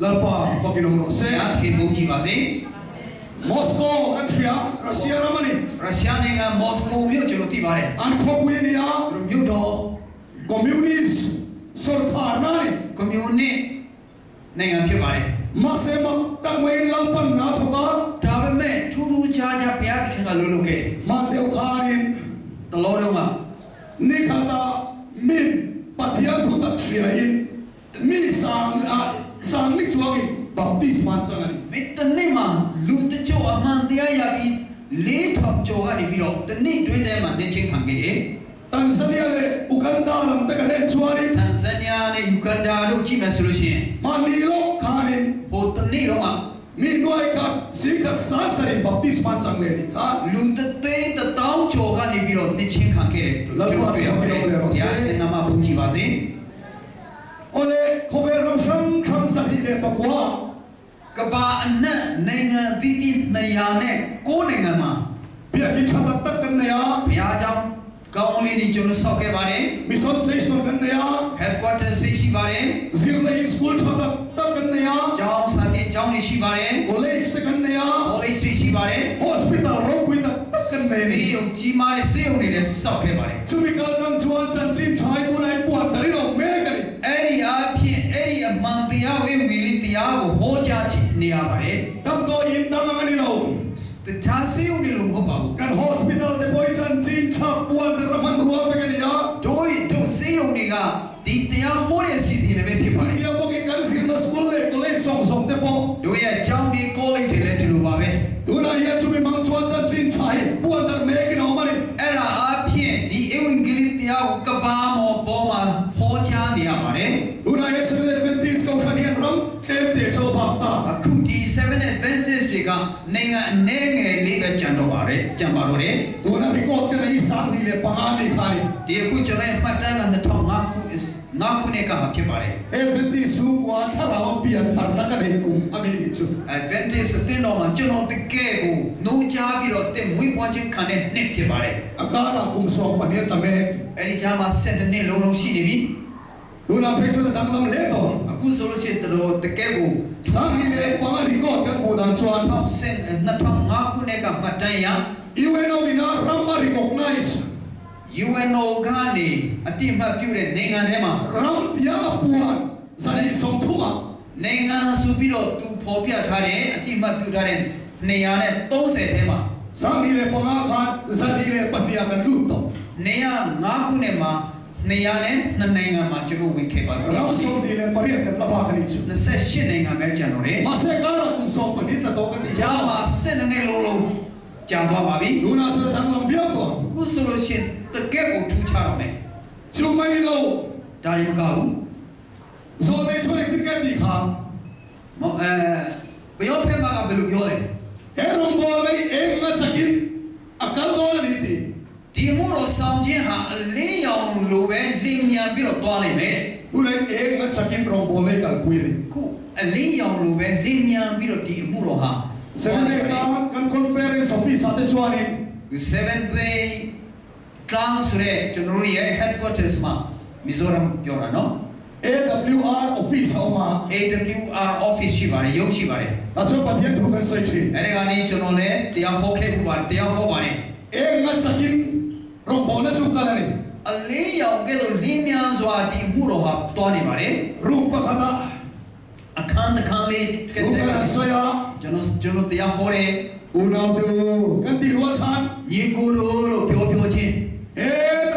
老爸不给弄罗 ဘု 噻。 ရားသခင်ဘုန်းကြီးပါစေ Moscow 跟谁啊？россия那么的， ရုရှားနိုင်ငံမော်စကိုမြို့ကျွန်တော်သိပါတယ် 安科威尼亚 သူတို့မြို့တော် communist सरकार那里， ကွန်မြူနစ်နိုင်ငံဖြစ်ပါတယ် 马什么单位老板拿头发， ဒါပေမဲ့ထူးထူးခြားခြားဘုရားသခင်ကလှုပ်ခဲ့တယ် 马丢卡的。 တလောတော့မှာ 你看他民把天土的起来因，民上力装的把地上涨的， မိတနေ့မှာလူတချို့အမှန်တရားရပြီး4000ကျော်ကနေပြီးတော့တနေ့တွင်းထဲမှာနှစ်ချင်းခံခဲ့တယ် 但是呢嘞，乌干达人这个嘞装的， တန်ဇန်နီးယားနဲ့ယူဂန်ဒါတို့ကြည့်မယ်ဆိုလို့ရှိရင် 马尼罗卡的， ဟိုတနေ့တော့မှာ 米诺伊卡是个啥子的把地上涨的，你看， လူတသိန်း1000ကျော်ကနေပြီးတော့နှစ်ချင်းခံခဲ့တယ်လို့ကျွန်တော်တွေ့ရပါတယ်ဘုရားသခင်နာမဘုန်းကြီးပါစေ 我嘞可别让上山里嘞不过， ကဘာအနက်နိုင်ငံသီးသီး200နဲ့9နိုင်ငံမှာ 别给他的得跟呀， ဘုရားကျောင်းကောင်းလေးတွေကျွန်တော်ဆောက်ခဲ့ပါတယ် 米说谁说跟呀， headquarters တွေရှိပါတယ် zirna school 他的得跟呀， ကျောင်းစာသင်ကျောင်းတွေရှိပါတယ် college 跟呀 college တွေရှိပါတယ် ，hospital 肉贵的得跟 ဆေး 呀。 ရုံကြီးမားတဲ့ဆေးရုံတွေလည်းဆောက်ခဲ့ပါတယ် 就比刚刚做真心才都来管的那种每个人， အဲ့ဒီအဖြစ်အဲ့ဒီအမှန်တရားဝိဝီလေးတရားကိုဟောကြားခြင်းနေရပါတယ် 他们都应当那里喽。 တခြားဆေးရုံတွေလို့မဟုတ်ပါဘူး กัน hospital 的不会真心差管的มันรัวไปกัน呀。 တို့ဆေးရုံတွေကဒီတရားဟောတဲ့အစီအစဉ်တွေပဲဖြစ်ပါတယ် 你要不给干事那 school 嘞，过来送送的不？ တို့ရဲ့ကျောင်းတွေ college တွေလည်းဒီလိုပါပဲ 都那也就比忙做真心才管的每个人嘛哩。 အဲ့ဒါအဖြစ်ဒီအဝိင္ဂလိတရားကိုကဘာမောပေါ်မှာဟောကြားနေရပါတယ် 都那也是那问题是搞成年人，对对就怕他。 အခုဒီ7 Adventist တွေကနိုင်ငံအနည်းငယ်လေးပဲကြံတော့ပါတယ်ကြံပါတော့တယ် 都那 record 跟那一三的嘞，帮俺们看哩。 ဒီအခုကျွန်တော်မှတ်တမ်းက2005ခုနှစ်ကမှဖြစ်ပါတယ် 哎，问题是我他让我变他那个嘞，阿弥陀佛。 Adventist အသင်းတော်မှာကျွန်တော်တကယ်ကိုနှိုးချပြီးတော့တင်မွေးဖွားခြင်းခံတဲ့နှစ်ဖြစ်ပါတယ် 阿嘎拉公送半年他们， အဲ့ဒီကြားမှာ7နှစ်လုံးလုံးရှိနေပြီ 都那配出的当啷嘞都。 အခုဆိုလို့ရှိရင်တို့တကယ်ကို 上里嘞，帮俺 record 跟不当穿。 2005ခုနှစ်ကမှတ်တမ်းရ 因为那边那让我 recognize， UNO ကနေအတိအမှတ်ပြုတဲ့နိုင်ငံထဲမှာ 让第二部分在你送土嘛， နိုင်ငံဆိုပြီးတော့သူဖော်ပြထားတဲ့အတိအမှတ်ပြုထားတဲ့230ထဲမှာ Sang ni le pengakan, sang ni le paniak kan luto. နေရ9ခုနဲ့မှာနေရနဲ့2နိုင်ငံမှာကျွန်တော်ဝင်ခဲ့ပါပြီ Ram som ni le pariak kan laba kan isu. 28နိုင်ငံပဲကျန်တော့တယ် Masekara kung som panit na to kan ဂျာ isu. မှာ12နှစ်လုံးကြာသွားပါပြီ Luna sa tang lam biak to. အခုဆိုလို့ရှိရင်တကယ့်ကိုထူးခြားတော့မယ် Chumai lo. ဒါတွေမကဘူး So ne chole kin ka di kha. ဘယ်ရောက်ဖက်မှာကဘယ်လိုပြောလဲ Erom bolai ek na chakin akal do ni ti. ဒီမို့တော့ဆောင်ခြင်းဟာအလင်းရောင်လိုပဲလင်းမြန်ပြီးတော့သွားလိမ့်မယ် Ulai ek na chakin rom bolai kal pui ni. ခုအလင်းရောင်လိုပဲလင်းမြန်ပြီးတော့ဒီအမှုတော်ဟာ Sene ka kan conference office ate chwani. 7th day class ရဲ့ကျွန်တော်ရဲ့ headquarters မှာမီဇိုရမ်ပြောတာနော် AWR office oma. AWR office ရှိပါတယ်ရုံးရှိပါတယ် That's what pathian thu kan sai thi. အဲဒီကနေကျွန်တော်လည်းတရားဟောခဲ့မှုပါတယ်တရားဟောပါတယ် Ek na chakin rom bolai chu kala ni. အလင်းရောင်ကဲ့သို့လင်းမြန်စွာဒီအမှုတော်ဟာသွားနေပါတယ် Rupa kata. အခန်းတစ်ခန်းလေးကဲ့သို့ Rupa soya. ကျွန်တော်တရားဟောတယ် Unaw tu kan ti wal khan. ညီကိုတို့လို့ပြောချင်း Ta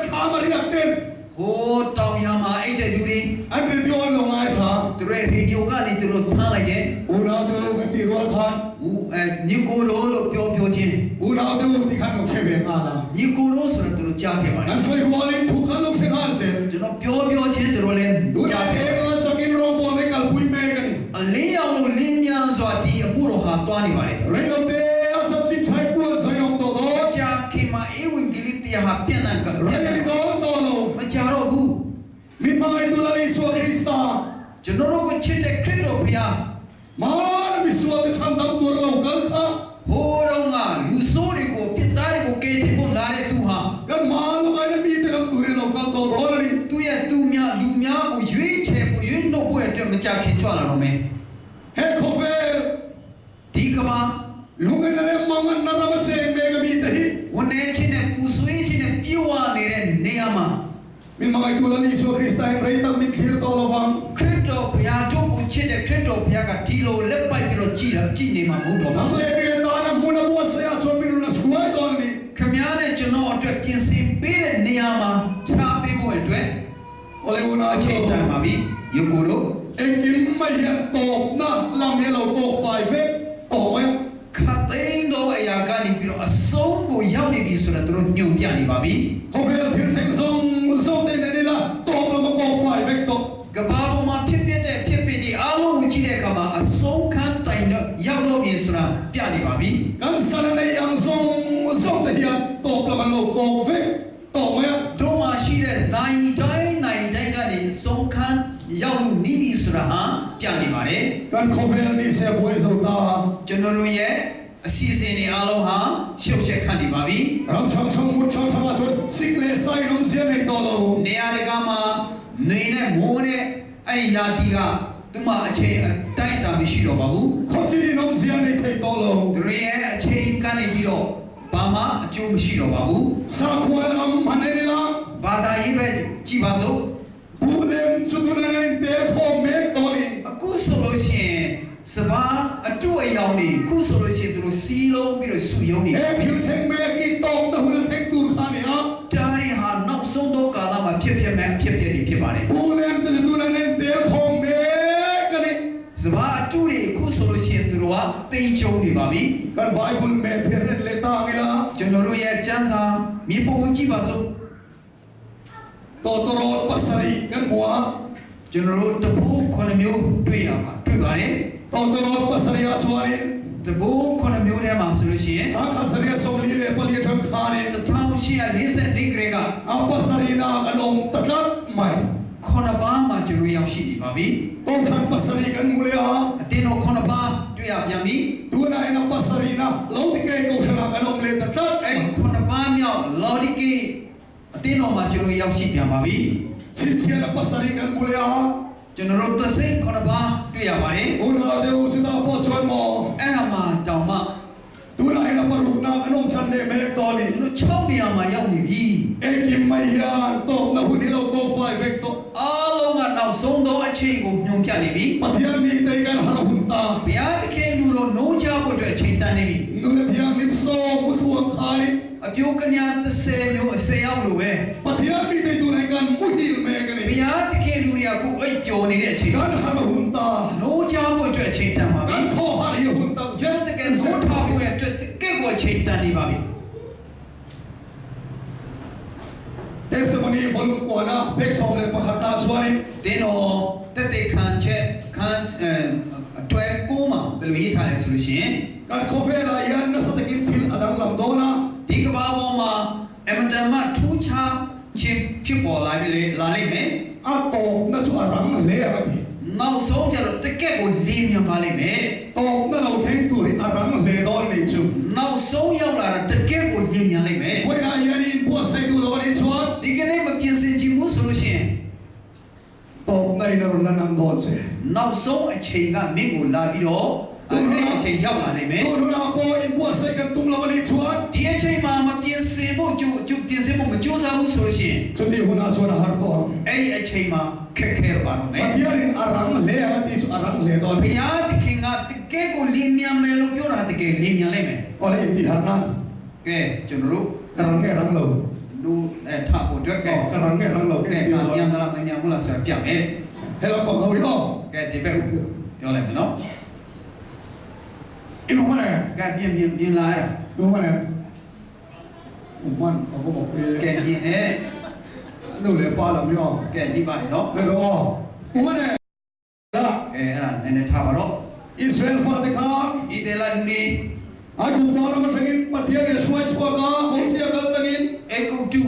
khamari akten. ဟိုတောင်ရမှာအိတ်တဲ့လူတွေ Ante ti on lo ngai tha. သူတို့ရေဒီယိုကနေသူတို့ဖမ်းလိုက်တယ် Unaw tu kan ti wal khan. ညီကိုတို့လို့ပြောချင်း Unaw tu ti khan lo che ve nga la. ညီကိုတို့ဆိုတော့သူတို့ကြားခဲ့ပါတယ် Kan soi wali thu khan lo che ngan se. ကျွန်တော်ပြောချင်းသူတို့လည်း Una ကြားခဲ့ ek na chakin rom bolai kal pui me ka ni. အလင်းရောင်လို့လင်းမြန်စွာဒီအမှုတော်ဟာသွားနေပါတယ် Rayo te a chin chai puan sayong to do. ကြာခင်မှာဧဝံဂေလိတရားဟာပြန့်နှံ့ကြ Rayo ni do to lo. မကြတော့ဘူး Min mga idolali so Krista. ကျွန်တော်တို့ကိုချစ်တဲ့ခရစ်တော်ဘုရား Mar miswa te cham dam tur lo kal kha. ဟိုးတော့ကလူဆိုးတွေကိုပြစ်သားတွေကိုကယ်တင်ဖို့လာတဲ့သူဟာ Kan malu ka na mi te lam tur lo kal to do ni. သူရဲ့သူများလူများကိုရွေးချယ်ဖို့ရွေးနှုတ်ဖို့အတွက်မကြခင်ကြွလာတော့မယ် He khofe ဒီကမှာ lunga na le mangan na ram che me ka mi te hi. ဝန်နေချင်းနဲ့ပူဆွေးချင်းနဲ့ပြေဝနေတဲ့နေရာမှာ Min mga idolali so Krista en rai tam mi khir to lo bang. ခရစ်တော်ဘုရားတို့ကိုချစ်တဲ့ခရစ်တော်ဘုရားကဒီလိုလက်ပိုက်ပြီးတော့ကြည်နေမှာမဟုတ်တော့ဘူး Nang le ke ta na muna bo sa ya so min na suai do ni. ခမည်းနဲ့ကျွန်တော်အတွက်ပြင်ဆင်ပေးတဲ့နေရာမှာချပေးဖို့အတွက် Ole una အချိန်တန်ပါပြီယကိုတို့ en kim mai ya to na lam he lo ko fai ve to me. ခတ်သိမ်းသောအရာကနေပြီးတော့အဆုံးကိုရောက်နေပြီဆိုတော့သူတို့ညွန်ပြနေပါပြီ Khofe thil theng song song te ne la to lo ma ko fai ve to. ကဘာပေါ်မှာဖြစ်ဒီအားလုံးကိုကြည့်တဲ့အခါမှာအဆုံးခန်းတိုင်တော့ရောက်တော့ပြီဆိုတာပြနေပါပြီ Kan sana ne yang song te ya to lo ma lo ko ve to me. တို့မှာရှိတဲ့နိုင်တိုင်းကနေဆုံးခန်းရောက်လို့နီးပြီဆိုတာဟာပြနေပါတယ် Kan khofe ni se boys do ta. ကျွန်တော်တို့ရဲ့အစီအစဉ်တွေအားလုံးဟာရှုပ်ရှက်ခတ်နေပါပြီ Ram chang chang mut chang chang a chon sikle sai nom sia nei to lo. နေရာတကာမှာနေနဲ့မိုးနဲ့အဲ့ရာတီကသူမအချိန်အတိုင်းအတာမရှိတော့ပါဘူး Khochi ni nom sia nei thei to lo. သူတို့ရဲ့အချိန်ကနေပြီးတော့ဘာမှအကျိုးမရှိတော့ပါဘူး Sa khwa lam mane ni la. ဘာသာရေးပဲကြည်ပါစို့ Bulem chuduna ni te pho me to ni. အခုဆိုလို့ရှိရင်စပါးအတူအယောင်နေအခုဆိုလို့ရှိရင်သူတို့စီးလုံးပြီးတော့စုယုံနေ E phil theng me ki tong ta hul theng tur khan ya. ဒါတွေဟာနောက်ဆုံးသောကာလမှာဖြစ်နေဖြစ်ပါတယ် Bulem chuduna ni te pho me ka ni. စပါးအတူတွေအခုဆိုလို့ရှိရင်သူတို့ကတိမ်ကျုံနေပါပြီ Kan Bible me pherin le ta ngi la. ကျွန်တော်တို့ရဲ့ကျမ်းစာမြေပုံကိုကြည့်ပါစို့ To ro pasari kan bua. ကျွန်တော်တို့တဘိုး9မျိုးတွေ့ပါတယ် To ro pasari a chwani. တဘိုး9မျိုးထဲမှာဆိုလို့ရှိရင် Sa kha sari so li le pali tham khani. 1844ခရက်က A pasari na kan om tatlat mai. 9ပါးမှာကျွန်တော်ရောက်ရှိနေပါပြီ Tong than pasari kan mulya. အတင်းတော်9ပါးတွေ့ရပြန်ပြီ Duna ina pasari na lo ti ke ko thana kan om le tatlat. အဲ့ဒီ9ပါးမြောက်လော်ဒီကေအတင်းတော်မှာကျွန်တော်ရောက်ရှိပြန်ပါပြီ Chichia na pasari kan mulya. ကျွန်တော်တို့သစိတ်9ပါးတွေ့ရပါတယ် Una de usida po chon mo. အဲ့ဒါမှာတောင်မှ Duna ina paruk na kan om chan le me to ni. ကျွန်တော်6နေရာမှာရောက်နေပြီ E kim mai ya to na hu ni lo ko fai ve to. အားလုံးကနောက်ဆုံးသောအချိန်ကိုညွှန်ပြနေပြီ Pathian mi te kan har hun ta. ဘုရားသခင်လူတော်နိုးကြဖို့အတွက် အတွက်ချိန်တန်နေပြီ นูเลที่ยังลิมโซ่มุดหัวคาริ အပြိုးကညာ30မျိုး10ရောက်လို့ပဲ ปะที่ยังมีในตัวในการมุดหิลเมกัน ဘု นี่ ရားသခင်လူတွေကအခုအိပ်ပျော်နေတဲ့အချိန် การหาหุ่นตา နိုးချဖို့အတွက်ချိန်တန်ပါပြီ การทอหาหุ่นตา ဇန်တကယ်နိုးထားဖို့အတွက်တကယ်ကိုချိန်တန်နေပါပြီ testimony volume 1 นะเพลงสองเลยประหัตถ์สวานิ တင်းတော်တက်တဲ့ခံချက်ခံအတွဲကိုမှာဘယ်လိုရေးထားလဲဆိုလို့ရှိရင် การโคเฟลายันนัสตะกินทิลอดังลำโดนะ ဒီကဘာပေါ်မှာအမတန်မှထူးခြားခြင်းဖြစ်ပေါ်လာပြီလေလာလိမ့်မယ် อาโตนั่นสุอารังเละกันที နောက်ဆုံးကျတော့တကယ်ကိုလင်းမြန်ပါလိမ့်မယ် โตนั่นเราเทงตัวริอารังเละดอนนี่จู နောက်ဆုံးရောက်လာတာတကယ်ကိုလင်းမြန်လိမ့်မယ် เวลายันอินบัวใส่ตัวเรานี่ชวน ဒီကနေ့မပြင်ဆင်ခြင်းဘူးဆိုလို့ရှိရင် โตในนรกนั้นนำดอนเสีย နောက်ဆုံးအချိန်ကမင်းကိုလာပြီးတော့အဲ့ဒီအချိန်ရောက်လာနိုင်မယ် ตัวนู้นอาโปอินบัวใส่กันตุ้มเรานี่ชวน ဒီအချိန်မှာမပြင်ဆင်ဖို့ပြင်ဆင်ဖို့မကြိုးစားဘူးဆိုလို့ရှိရင် จุดที่หัวหน้าชวนอาหารตัว အဲ့ဒီအချိန်မှာခက်ခဲပါတော့မယ် ปฏิญาณอารังเละกันทีสุอารังเละดอน ဘုရားသခင်ကတကယ်ကိုလင်းမြန်မယ်လို့ပြောတာတကယ်လင်းမြန်လိမ့်မယ် อะไรอินทิหารนั้น ကဲကျွန်တော်တို့ อารังแง่รังเรา လူထဖို့အတွက်ကဲ อารังแง่รังเรา ကဲ แก่ က ที่เรา မြန်သလားမမြန်ဘူးလားဆိုပြမယ် ให้เราบอกเขาไว้ก็ ကဲဒီဘက်ပြောလိုက်မယ်နော် อินหัวไหน ကဲမြင်လာရ อินหัวไหนมันเขาบอกเอ๊ ကဲမြင်နေ นู่นเลยป้าเราไม่ออก ကဲဒီပါလေနော် ไม่รู้หัวไหนละ ကဲအဲ့ဒါနည်းနည်းထားပါတော့ อิสราเอลฟาติคาน ဤတယ်လာလူတွေ อาดูตอนนั้นมันถึงปฏิญาณช่วยสวากาโมเสียกันตั้งอิน အေဂုတု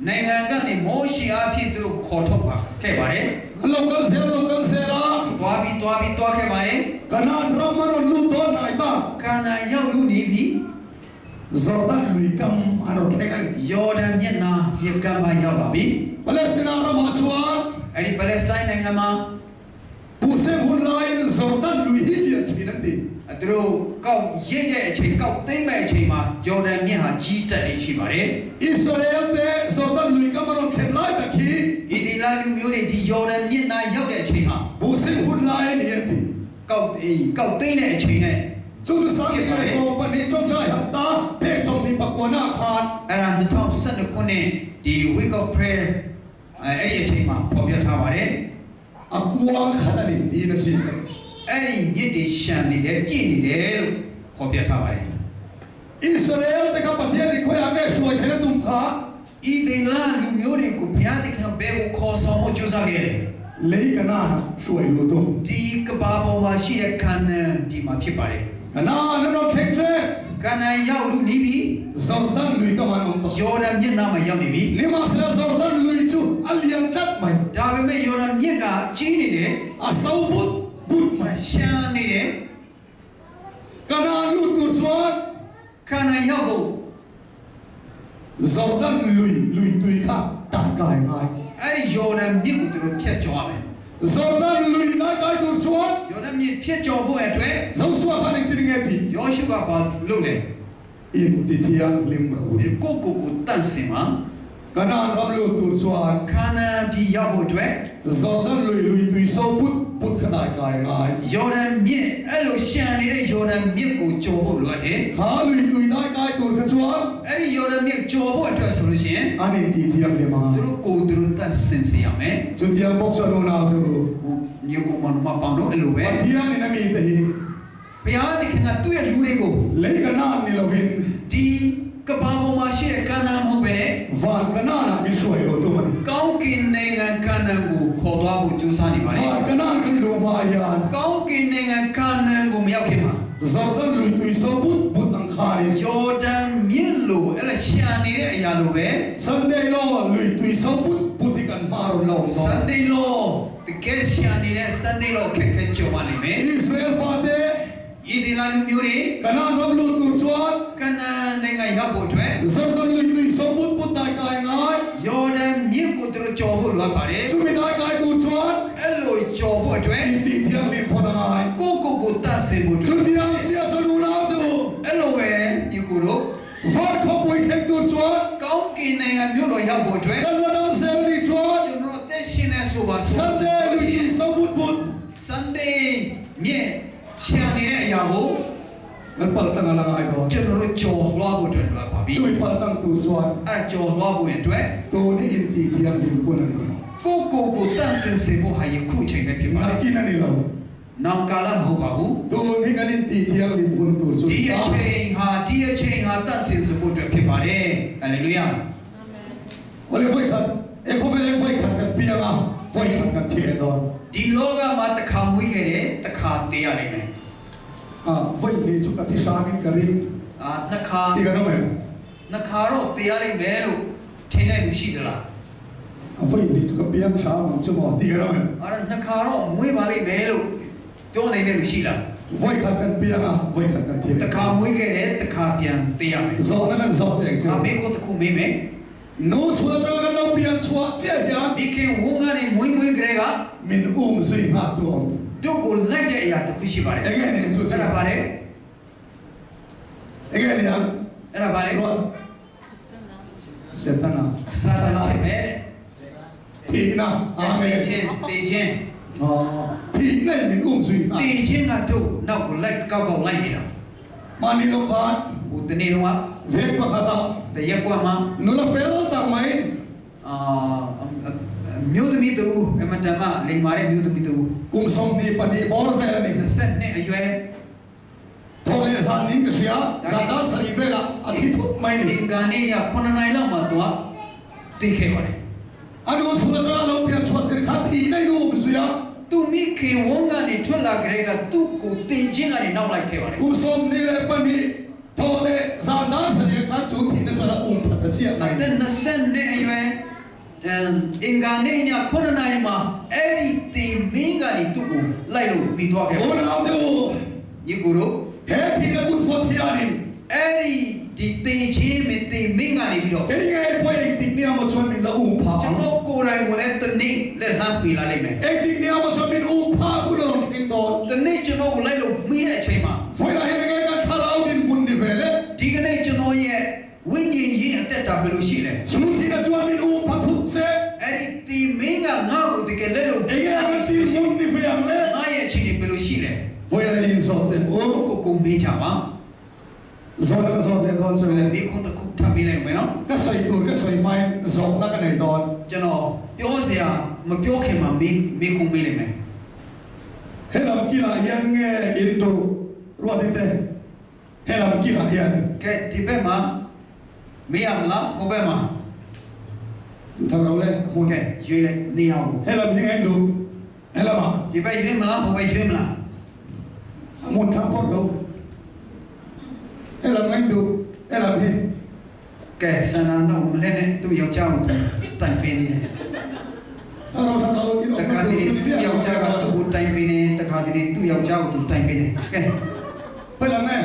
နိုင်ငံကနေမောရှိအဖြစ်သူတို့ခေါ်ထုတ်ပါခဲ့ပါတယ် โลกัลเซล่า တွားခဲ့ပါတယ် กันนานรัมมันลูดอนไหนตา ကာနာရောက်လူနေပြီ จอร์แดนลุยกัมอันนั้นแข่งกัน ယော်ဒန်မျက်နှာမြစ်ကမ်းမှာရောက်လာပြီ ปาเลสไตน์รามาชัว အဲ့ဒီပါလက်စတိုင်းနိုင်ငံမှာ ปูเซหุนไลน์จอร์แดนลุยฮิลยันที่นั่นที သူတို့ကောက်ရိတ်တဲ့အချိန်ကောက်သိမ့်မဲ့အချိန်မှာယော်ဒန်မြစ်ဟာကြီးတက်နေရှိပါတယ် อิสราเอลเตจอร์แดนลุยกัมมันแข่งไล่ตะคี ဤဒီလာလူမျိုးတွေဒီယော်ဒန်မြစ်နာရောက်တဲ့အချိန်ဟာ ปูเซหุนไลน์นี่ที ကောက်သိမ့်တဲ့အချိန်နဲ့ จุดสังเกตโซปันนี้จ้องใจหับตาเพศสมดิปกวนาขาด အဲ့ဒါ2012ခုနှစ်ဒီ week of prayer အဲ့ဒီအချိန်မှာပေါ်ပြထားပါတယ် อากวางขนาดนี้ดีนะสิ အဲ့ဒီမြစ်တွေရှမ်းနေတယ်ပြည့်နေတယ်လို့ပေါ်ပြထားပါတယ် อิสราเอลแต่กับประเทศนี้เขาอยากได้ช่วยเทเลตุมขา ဤဒီလာလူမျိုးတွေကိုဘုရားသခင်ဘယ်ကိုခေါ်ဆောင်ဖို့ကြိုးစားခဲ့တယ် เลยกันนะช่วยดูตุม ဒီကဘာပေါ်မှာရှိတဲ့ခန္ဓာဒီမှာဖြစ်ပါတယ် กันนะนั่นเราแข่งเท ခန္ဓာရောက်လူနေပြီ จอร์แดนลุยกัมมันต้อง ယော်ဒန်မြစ်နာမှာရောက်နေပြီ นี่มาเสียจอร์แดนลุยจูอัลยันตัดไหม ဒါပေမဲ့ယော်ဒန်မြစ်ကကြီးနေတယ် อาซาบุตบุตไหม ရှမ်းနေတယ် กันนะลุดลุดชวน ခန္ဓာရောက်ဖို့ จอร์แดนลุยตุยข้าตากายง่าย အဲ့ဒီယော်ဒန်မြစ်ကိုသူတို့ဖြတ်ကျော်ရမယ် จอร์แดนลุยตากายตุชวน ယော်ဒန်မြစ်ဖြတ်ကျော်ဖို့အတွက် เจ้าสัวขันอีกทีนึงไงที ယောရှုကဘာလုပ်လဲ อินติทิยังลิมระบุ ကိုတန့်စင်မှာ กันนะรับลุดตุชวน ခန္ဓာပြီးရောက်ဖို့အတွက် จอร์แดนลุยตุยโซบุตขนาดกายง่าย ယော်ဒန်မြစ်အဲ့လိုရှမ်းနေတဲ့ယော်ဒန်မြစ်ကိုကျော်ဖို့လိုအပ်တယ် ขาลุยตุยได้กายตุขชวน အဲ့ဒီယော်ဒန်မြစ်ကျော်ဖို့အတွက်ဆိုလို့ရှိရင် อันนี้ติทิยังลิมา သူတို့ကိုယ်သူတို့တန့်စင်စေရမယ် จุดยังบอกชวนนาดู ညကိုမနမပေါင်းတော့အဲ့လိုပဲ ปฏิญาณนี่นะมีแต่ ဘုရားသခင်ကသူ့ရဲ့လူတွေကို เลยกันนะนี่เราเห็น ဒီကဘာပေါ်မှာရှိတဲ့ခန္ဓာမဟုတ်ပဲနဲ့ วานกันนะนะมีช่วยดูตัวมัน ကောင်းကင်နိုင်ငံခန္ဓာကိုခေါ်သွားဖို့ကြိုးစားနေပါလေ วานกันนะกันรู้มาอย่าง ကောင်းကင်နိုင်ငံခန္ဓာကိုမရောက်ခင်မှာ จอร์แดนลุยตุยโซบุตอังคารี ယော်ဒန်မြစ်လိုအဲ့လိုရှမ်းနေတဲ့အရာလိုပဲ สันเดย์โลลุยตุยโซบุตที่กันมารุนลง စန်ဒေးလောတကယ်ရှမ်းနေတဲ့စန်ဒေးလောခက်ခဲကြုံရနိုင်မယ် อิสราเอลฟาเต ဤဒီလာလူမျိုးတွေ กันนะรับลุตุชวน ကနန်နိုင်ငံရောက်ဖို့အတွက် จอร์แดนลุยตุยโซบุตได้กายง่าย ယော်ဒန်မြစ်ကိုသူတို့ကျော်ဖို့လိုပါတယ် สุมิได้กายตุชวน အဲ့လိုကျော်ဖို့အတွက် อินติที่ยังลิมพอได้ ကိုတတ်စင်ဖို့ จุดที่ยังเสียสนุนาดู အဲ့လိုပဲဒီကိုတို့ วานขบุยเทคตุชวน ကောင်းကင်နိုင်ငံမြို့တော်ရောက်ဖို့အတွက် กันละดำเซลลิชวน ကျွန်တော်တက်ရှင်နေဆိုပါ สันเดย์ลุยตุยโซบุต Sunday မြစ်ရှမ်းနေတဲ့အရာကို กัน อันปัลตังอะไรก่อน ကျွန်တော်တို့ကြော်လွှားဖို့အတွက်လိုအပ်ပါပြီ ช่วยปัลตังตัวสวรรค์ အဲကြော်လွှားဖို့အတွက် ตัวนี้อินตีที่ยังลิมคนอะไร ကိုတန့်စင်စေဖို့ဟာယခုချိန်ပဲဖြစ်ပါ นั တ ก ယ် กินนั่นนี่เรา နောင်ကာလမဟုတ်ပါဘူး ตัวนี้กันอินตีที่ยังลิมคนตัวสุด ဒီအချိန်ဟာတန့်စင်စေဖို့အတွက်ဖြစ်ပါတယ်ဟာလေလုယာ วันนี้ไฟขัดเอ็กโคเวลไฟขัดกันเปียงอ่ะไฟขัดกันเทียดอน ဒီလောကမှာတစ်ခါမွေးခဲ့တယ်တစ်ခါတည်ရနိုင်မယ် ไฟนี่จุกติชามินกริง နှစ်ခါ ที่กันนั่นเอง နှစ်ခါတော့တည်ရနိုင်မယ်လို့ထင်တဲ့လူရှိသလား ไฟนี่จุกเปียงชามันจุ่มที่กันนั่นเอง အဲ့ဒါနှစ်ခါတော့မွေးပါလိမ့်မယ်လို့ပြောနေတဲ့လူရှိလား ไฟขัดกันเปียงอ่ะไฟขัดกันเทียด တစ်ခါမွေးခဲ့တယ်တစ်ခါပြန်တည်ရမယ် ဇောนั่นกันဇောเด็กจ้ะ မေကိုတစ်ခုမေးမယ် โน้ชัวร์จังกันเราเปียงชัวเจี๊ยบ မိခင်ဝန်းကနေမွေးကလေးက มินซุยงาตัว တို့ကိုလိုက်တဲ့အရာတစ်ခုရှိပါတယ် เอ็งเนี่ยสุด အဲ့ဒါပါလေ เอ็งเนี่ย အဲ့ဒါပါလေ ร้อนเซตันะ စာတနာပဲ ทีนะอาเม တေ น ခြင်းတေခြင်း อ๋อทีเนี่ยมินซุยงา တေခြင်းကတို့နောက်ကိုလိုက်ကောက်လိုက်နေတာ มานิโลคาน ဟိုတနေ့တော့ เวกปะคาตา တရက်ကွာမှာ นุลเฟลตังไหม မြို့သမီးတူအမတမလိမ်မာတဲ့မြို့သမီးတူ กุมสมนีปนีบอลเฟลนี่ 20နှစ်အရွယ် โทเลซานินกเสียซาดาสรีเวลาอาทิตย์ไม่ အ นี่ င်္ဂါနေ့ည9နိုင်လောက်မှသူကသိခဲ့ပါတယ် อันนู้นชัวร์จังเราเปียงชัวร์ติดขัดทีในรูปสุยา သူမိခင်ဝန်းကနေထွက်လာကြတဲ့ကသူ့ကိုတေခြင်းကနေနောက်လိုက်ခဲ့ပါတယ် กุมสมนีเลยปนีโทเลซาดาสรีขัดสุทีในส่วนพัฒเจียไหน တဲ့20နှစ်အရွယ်အင်္ဂါနေ့ည9နိုင်မှာအဲ့ဒီတေမင်းကနေသူ့ကိုလိုက်လို့ပြီးသွားခဲ့ โอ้ ပါတယ် เราดู ညီကိုတို့ เฮ้ทีละบุญโคตรยานิน အဲ့ဒီတေခြင်းမတေမင်းကနေပြီးတော့ เฮ้ยไงพวกเองติดเนี่ยมาชวนมินละอุ้มผา ကျွန်တော်ကိုယ်တိုင်ကိုလည်းတနေ့လက်လှမ်းပြလာနိုင်မယ် เองติดเนี่ยมาชวนมินอุ้มผาคุณลองทิ้งโดน တနေ့ကျွန်တော်ကိုလိုက်လို့မိတဲ့အချိန်မှာ เวลาเห็นไงกันชาเราดินบุญดิเวล ဒီကနေ့ကျွန်တော်ရဲ့ဝိညာဉ်ရေးအသက်တာဘယ်လိုရှိလဲ ชุดที่จะชวนมินอุ้มผาทุกเส အဲ့ဒီတေမင်းကငါ့ကိုတကယ်လက်လို့ เองไงกันตีบุญดิเวลเลย ငါရဲ့အချိန်တွေဘယ်လိုရှိလဲ เวลาอินสอดเดโอ้ ကိုမေးကြပါ สอดก็สอดเดตอนเช้า မိခွန်းတစ်ခုထပ်ပေးလိုက်မယ်နော် ก็ใส่ตัวก็ใส่ไม้สอดนักกันในตอน ကျွန်တော်ပြောစရာမပြောခင်မှာမိခွန်းပေးလိုက်မယ် เฮลัมกีฬาเฮียนเงอินโดรัวติเตเฮลัมกีฬาเฮียน ကဲဒီบက်မှာမေးရမလားဟိုဘက်မှာ ดูทางเราเลยมุน ကဲရွေးလိုက်နေအောင် เฮลัมยังไงดูเฮลัมอ่ะ ဒီဘက်ရွေးမလားဟိုဘက်ရွေးမလား มุนทางพอดเราเฮลัมยังไงดูเฮลัมเฮ ကဲဆန္ဒတော့မလဲနဲ့သူ့ယောက်ျားကိုတိုင်ပင်နေတယ် ถ้าเราทางเรากินอ တ อก ခါ มา တ ดู ည်း ที่ သူ့ นี่ ယောက်ျားကသူ့ကိုတိုင်ပင်နေတခါတည်းသူ့ယောက်ျားကိုသူတိုင်ပင်နေကဲ ไปแล้วแม่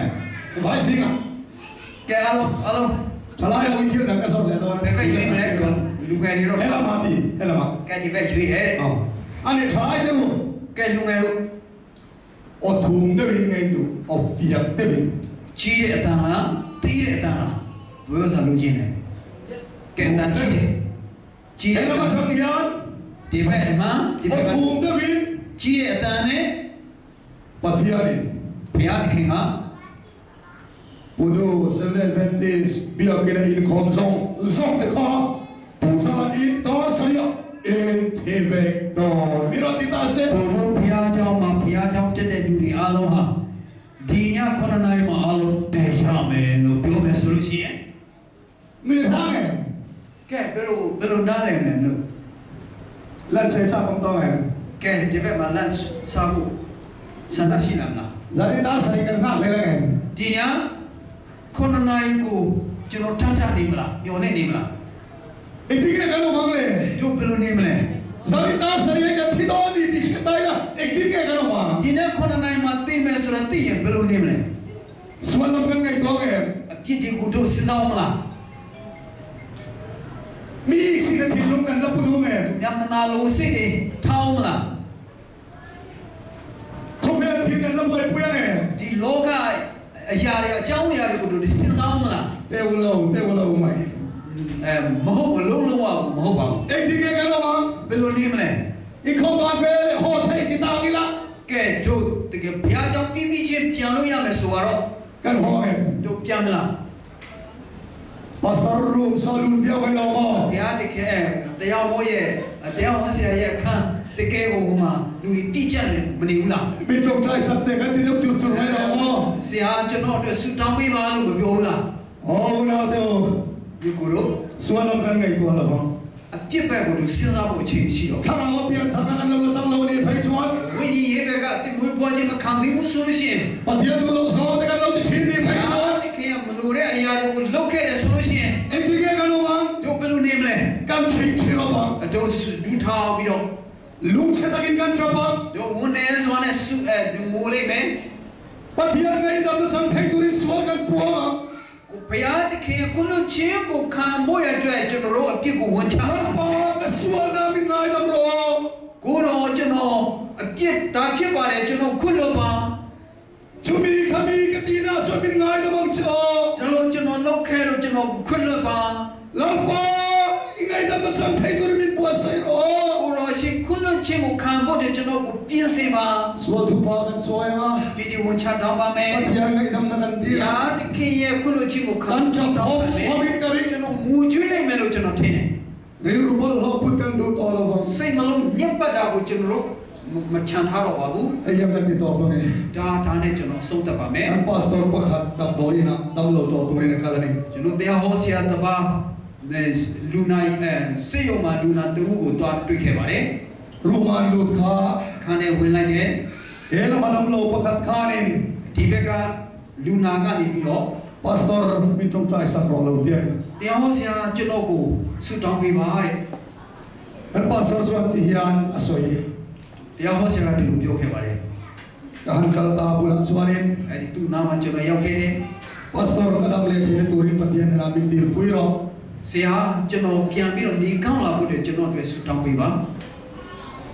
ไว้สิงอ่ะ ကဲအားလုံး ทลายเอาอีกทีหนึ่งก็สอดเลยตอน ဘယ်ဘက်ရွေးမလဲလူငယ်တွေတော့ เฮลัมมาดีเฮลัมอ่ะ ကဲဒီဘက်ရွေးတယ်တဲ့ อ๋ออันนี้ทลายดู ကဲလူငယ်တို့ อดทุ่มเดวินไงดูออกเฟียดเดวิน ကြီးတဲ့အတန်လားတီးတဲ့အတန်လားဘယ်လိုဆိုလို့ချင်းလဲကဲအတန်ကြီးတယ်ကြီး เฮ တဲ့ ลัมมาทางยาน ဒီဘက်မှာဒီ อ ဘ ด က်က ทุ่มเดวิน ကြီးတဲ့အတန်နဲ့ ปัทยานิน ဘုရားသခင်က ปุโดเซเลนเวนติสบิอากินอินคอมซองซองเดคาซาอิตอสริยเอ็นเทเวกดอนมิราติตาเซ ဘုရားเจ้าမှာဘုရားเจ้าတက်တဲ့လူတွေအားလုံးဟာဒီည9နိုင်မှာအားလုံးတည်ရမယ်လို့ပြောမယ်ဆိုလို့ရှိရင် นี่ทางไง ကဲဘယ်လိုနားလည်မလဲလို့ ลันเซซาคำตองไง ကဲဒီဘက်မှာ lunch စားဖို့ဆန္ဒရှိလားမလား ဇာတိသားဆိုင်ကငါလဲလဲငယ် ဒီည9နိုင်ကိုကျွန်တော်ထပ်ထပ်နေမလားညော်နေနေမလား အတိကကတော့မလဲ တို့ဘယ်လိုနေမလဲ ဇာတိသားဆိုင်ကထိတော်ဒီဒီတိုင်းလားအတိကကတော့မ ဒီနေ့9နိုင်မှာသိမယ်ဆိုတော့သိရင်ဘယ်လိုနေမလဲ စဝလမ်ကငယ်တော့ငယ် အပြစ်တွေကိုတို့စဉ်းစားမလား มีอีกสิ่งที่ลุงกันรับรู้ไง ညမနာလို့စိတ်တွေထောင်းမလား เขาเป็นที่กันรับไว้เพื่อไง ဒီလောကအရာတွေအကြောင်းအရာတွေကိုတို့စဉ်းစားမလား เตวเราไหม မဟုတ်ဘူးလုံးလုံးမဟုတ်ပါဘူး ไอ้ที่กันကတော့ ဘယ်လိုနေမလဲ อีกเขาบ้านเฟ่หอไทยที่ตานี่ละ ကဲတို့တကယ်ဘုရားကြောင့်ပြင်းပြချင်းပြန်လို့ရမယ်ဆိုတော့ กันห้อง တို့ပြန်မလား มาสตาร์รูมซาลูนเดียวกันเรามา ဘုရားတကယ်တရားဟောရဲ့တရားဟောဆရာရဲ့အခန်းတကယ်ကိုဟိုမှာလူတွေတိကျတယ်မနေဘူးလား มีตรงใจสัตย์แต่กันที่ต้องจุดจุดให้เรามา ဆရာကျွန်တော်အတွက်ဆူတောင်းပေးပါလို့မပြောဘူးလား โอ้เราเดียว ဒီကိုတော့ ส่วนเรากันไงตัวเราฟัง အပြစ်ဘက်ကိုသူစဉ်းစားဖို့အချိန်ရှိတော့ ถ้าเราเปลี่ยนฐานะกันเราจะเราเนี่ยไปชวน ဝိညာဉ်ရေးဘက်ကတင်မွေးပွားခြင်းမခံသေးဘူးဆိုလို့ရှိရင် ปฏิญาณเราสอนแต่กันเราจะชิ้นนี้ไปชวน တကယ်မလို့တဲ့အရာတွေကိုလုပ်ခဲ့တယ်ဆိုလို့ရှိရင် เอ็งที่แกกันเราฟัง တို့ဘယ်လိုနေမလဲ กันทิ้งที่เราฟัง တို့ဒူထားပြီးတော့ ลุงเชตกินกันจับฟัง တို့ဝန်နေစွာနဲ့စုဒူမိုးလိုက်မယ် ปฏิญาณไงดำจะสั่งให้ตัวนี้สวนกันปัว ကိုဘုရားတခင်ကိုလူချင်းကိုခံဖို့ရတဲ့ကျွန်တော်တို့အပြစ်ကိုဝန်ချ ลังปากสวนน้ำมีไงดำรอ ကိုတော့ကျွန်တော်အပြစ်ဒါဖြစ်ပါတယ်ကျွန်တော်ခွတ်လို့ပါ ชุมีขมีกตีน่าชวนมีไงดำมังชอ ဒါလို့ကျွန်တော်လောက်ခဲလို့ကျွန်တော်ခွတ်လို့ပါ ลังปาอีไงดำจะสั่งให้ตัวนี้มีปัวใส่รอ ကိုတော့ရှင်ခွတ်လို့ချင်းကိုခံဖို့တဲ့ကျွန်တော်ကိုပြင်းစေပါ สวนทุปากันช่วยมา ဒီဒီဝန်ချတောင်းပါမယ် ปฏิญาณไงดำนักันดี ဘု ละ ရားတခင်ရဲ့ခွတ်လို့ချင်းကိုခံ กันจับ တော ห้อ င်း ง ပါမယ် ห้องกัน ကျွန်တော်မူကျွေးနိုင်မယ်လို့ကျွန်တော်ထင်တယ် เรียรูปลเราพูดกันดูต่อเราฟัง စိတ်နှလုံးညက်ပတ်တာကိုကျွန်တော်တို့မချန်ထားတော့ပါဘူး ไอ้ยังกันติดต่อตัวนี้ ဒါနဲ့ကျွန်တော်ဆုံးသက်ပါမယ် อันพาสตอร์ประคัดดับโดยนะดับโลตัวตัวนี้นะครับนี่ ကျွန်တော်တရားဟောဆရာတစ်ပါးလူနာစေယုံမှာလူနာတူကိုတွားတွေ့ခဲ့ပါတယ် รูมานลูดขา ခန်းထဲဝင်လိုက်တယ် เฮลมาดับโลประคัดขานิน ဒီဘက်ကလူนาကနေပြီးတော့ พาสตอร์มินจงใจสักรอเราเดียว တရားဟောဆရာကျွန်တော်ကိုဆုတောင်းပေးပါတဲ့ อันพาสตอร์ส่วนที่ยานอสวย တရားဟောဆရာကဒီလိုပြောခဲ့ပါတယ် การกัลตาบุลส่วนนี้ အဲဒီသူ့နာမှာကျွန်တော်ရောက်ခဲ့တယ် พาสตอร์กระดับเลี้ยงตัวริปฏิญาณนามินดีปุยรอ ဆရာကျွန်တော်ပြန်ပြီးတော့နေကောင်းလာဖို့အတွက်ကျွန်တော်အတွက်ဆုတောင်းပေးပါ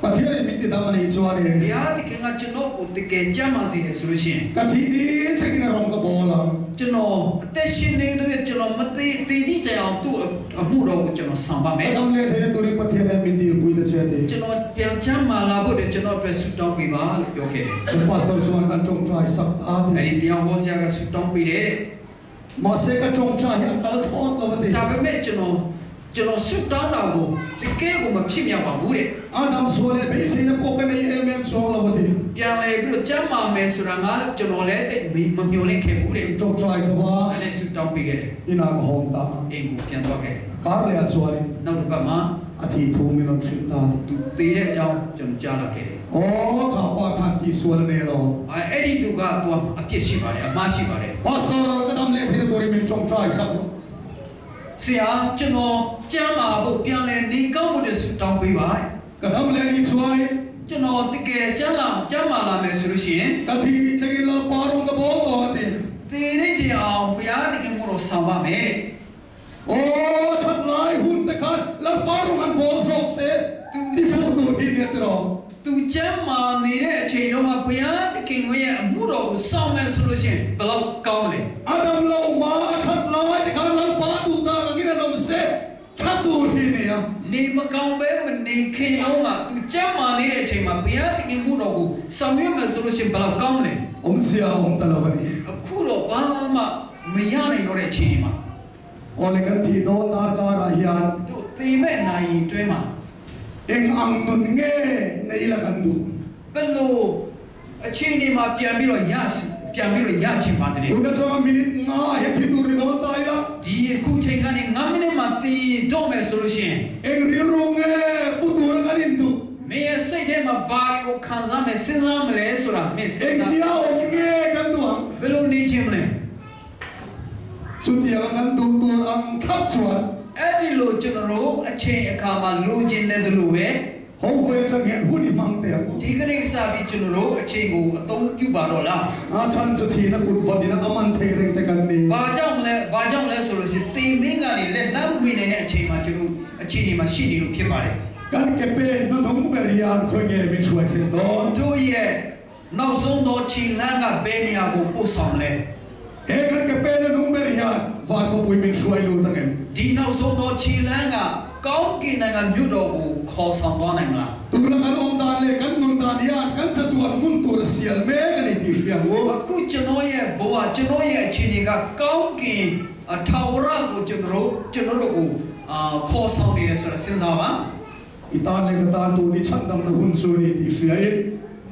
ปฏิญาณมิติดามันอีส่วนนี้ ဘုရားသခင်ကကျွန်တော်ကိုတကယ်ကြမ်းပါစေတယ်ဆိုလို့ရှိရင် กะทิดีที่กินรองกระบอกเรา ကျွန်တော်အသက်ရှင်နေတဲ့ကျွန်တော်မသေးသေးကြီးကြအောင်သူ့အမှုတော်ကိုကျွန်တော်ဆောင်ပါမယ် กระดับเลี้ยงตัวริปฏิญาณนามินดีปุยเดชเด ကျွန်တော်ပြန်ချမ်းမာလာဖို့အတွက်ကျွန်တော်အတွက်ဆုတောင်းပေးပါလို့ပြောခဲ့တယ် อันพาสตอร์ส่วนกันจงใจสักอา ။ ทิ အဲဒီတရားဟောဆရာကဆုတောင်းပေးတယ်တဲ့ มาเสกจงใจอันกัลทอดเราเดี ။ဒါပေမဲ့ကျွန်တော်ဆုတောင်းတာကိုတကယ်ကိုမဖြစ်မြောက်ပါဘူးတဲ့ อาดัมส่วนเลยไม่ใช่นะพวกกันในส่วนเราเดี ။ပြန်လဲပြီးတော့ချမ်းမာမယ်ဆိုတာငါကျွန်တော်လည်းမမျှော်လင့်ခဲ့ဘူးတဲ့ จงใจสว่า ။အဲနဲ့ဆုတောင်းပေးခဲ့တယ် อินาก็หอมตา ။အိမ်ကိုပြန်သွားခဲ့တယ် การเลยส่วนนี้ ။နောက်တစ်ပတ်မှာ อาทิตย์ทูมินอนทริปตา သူသေတဲ့အကြောင်းကျွန်တော်ကြားလာခဲ့တယ် โอ้ข้าป้าขันที่ส่วนเนี่ยเรา ။အဲ့ဒီသူကသူအပြစ်ရှိပါတယ်အမှားရှိပါတယ် พาสตอร์ก็ทำเลี้ยงตัวริมินจงใจสัก ။ဆရာကျွန်တော်ချမ်းမာဖို့ပြန်လဲနေကောင်းဖို့တဲ့ဆုတောင်းပေးပါတဲ့ ก็ทำเลี้ยงส่วนนี้ ။ကျွန်တော်တကယ်ချမ်းမာလာမယ်ဆိုလို့ရှိရင် กะทิจะกินเราปารุงกระบอกตัวเดี သေတဲ့တရားဘုရားသခင်ကိုတော့ဆောင်ပါမယ် โอ้ชัดลายหุ่นตะคันแล้วปารุงอันโบสกเสที่พูดดูที่เนี่ยตรอ သူချမ်းမာနေတဲ့အချိန်တုန်းကဘုရားသခင်ရဲ့အမှုတော်ကိုဆောင်မယ်ဆိုလို့ရှိရင်ဘယ်လောက်ကောင်းလဲ อาดัมเรามาชัดลายตะคันแล้วปาดูตากินเราเสชัดดูที่เนี่ย နေမကောင်းပဲမနေခင်တော့မှသူချမ်းမာနေတဲ့အချိန်မှာဘုရားသခင်မှုတော်ကိုဆောင်ရွက်မယ်ဆိုလို့ရှိရင်ဘယ်လောက်ကောင်းလဲ om sia om talawani အခုတော့ဘာမှမရနိုင်တော့တဲ့အချိန်မှာ ole kan thi do tar ka ra hian တို့သေမဲ့နိုင်တွင်းမှာ eng ang nun nge nei la kan du ဘယ်လိုအချိန်ဒီမှာပြန်ပြီးတော့ရချင်ပါတယ် una cha minute nga he thi du ri do tai la ဒီအခုချိန်ကနေ9မိနစ်မှတည်တော့မယ်ဆိုလို့ရှိရင် eng ri ro nge pu du ra kan du မင်းရဲ့စိတ်ထဲမှာဘာကိုခံစားမယ်စဉ်းစားမလဲဆိုတာမင်းစဉ်း eng စား dia om nge kan du am ဘယ်လိုနေချင်မလဲ chu dia kan du tu am thap chuan အဲ့ဒီလိုကျွန်တော်တို့အချိန်အခါမှာလိုချင်တဲ့လိုပဲ ho hwe cha nge hu ni mang te ဒီကနေ့စပြီးကျွန်တော်တို့အချိန်ကိုအသုံးပြုပါတော့လား a chan chu thi na kut phot na aman the reng te kan ni ဘာကြောင့်လဲဆိုလို့ရှိရင်တေမင်းကနေလက်နှမ်းဝင်နေတဲ့အချိန်မှာကျွန်တော်အချိန်ဒီမှာရှိနေလို့ဖြစ်ပါတယ် kan ke pe no thong pe rian khoi nge mi chua the don တို့ရဲ့နောက်ဆုံးသောခြေလမ်းကဘယ်နေရာကိုပို့ဆောင်လဲ e kan ke pe no thong pe rian va ko pui mi chua lu ta nge ဒီနောက်ဆုံးသောခြေလမ်းကကောင်းကင်နိုင်ငံမြို့တော်ကိုခေါ်ဆောင်သွားနိုင်မလား tu la kan om ta le kan nun ta Tania kan satuan muntur sial megani ti piang wo အခုကျွန်တော်ရဲ့ဘဝကျွန်တော်ရဲ့အခြေအနေကကောင်းကင်ထာဝရကိုကျွန်တော်တို့ကိုခေါ်ဆောင်နေတယ်ဆိုတော့စဉ်းစားပါ itan le kata tu ni chandam na hun su ni ti fiai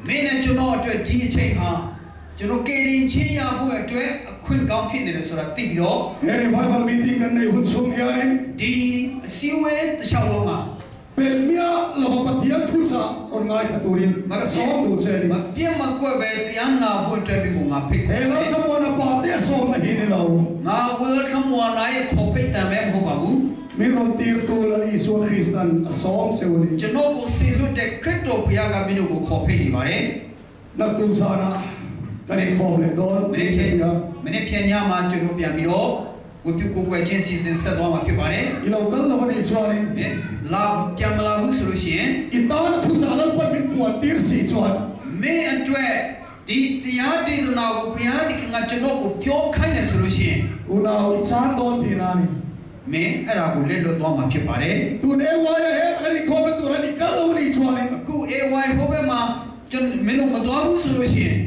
မင်းနဲ့ကျွန်တော်အတွက်ဒီအချိန်ဟာကျွန်တော်ကေရင်ချင်းရဖို့အတွက်အခွင့်ကောင်းဖြစ်နေတယ်ဆိုတာသိပြီးတော့ he revival meeting kan nei hun sum ya ni ဒီအစည်းအဝေးတစ်လျှောက်လုံးမှာ pe mia lo patia thu sa on ngai cha turin ma so tu che ni မပြတ်မကွက်ပဲတရားနာဖို့အတွက်ပြီးငါဖိတ် he lo sa mo na pa te so na hi ni lo ငါ welcome ဝါနာရဲ့ခေါ်ဖိတ်တယ်မဲမဟုတ်ပါဘူး mi ron tir tu la ni so Christian som che wo ni ကျွန်တော်ကိုစီလွတ်တဲ့ခရစ်တော်ဘုရားကမင်းတို့ကိုခေါ်ဖိတ်နေပါတယ် nak tu sa na kan ni khom le don မနေ့ဖြန်ညမှာကျွန်တော်ပြန်ပြီးတော့ဝတ်ပြုကိုယ်ွယ်ချင်းစီစဉ်ဆက်သွားမှာဖြစ်ပါတယ် i lo kan lo ni chwa ni လာပြန်မလာဘူးဆိုလို့ရှိရင် itan thu sa la pa mi pu tir si chwa မင်းအတွက်ဒီတရားဒေသနာကိုဘုရားသခင်ကကျွန်တော်ကိုပြောခိုင်းတယ်ဆိုလို့ရှိရင် una i chan don ti na ni မင်းအဲ့ဒါကိုလက်လွတ်သွားမှာဖြစ်ပါတယ် tu ne wa ye he kan ni khom tu ra ni ka lo ni chwa ni အခု AY ဟိုဘက်မှာကျွန်တော်မင်းတို့မသွားဘူးဆိုလို့ရှိရင်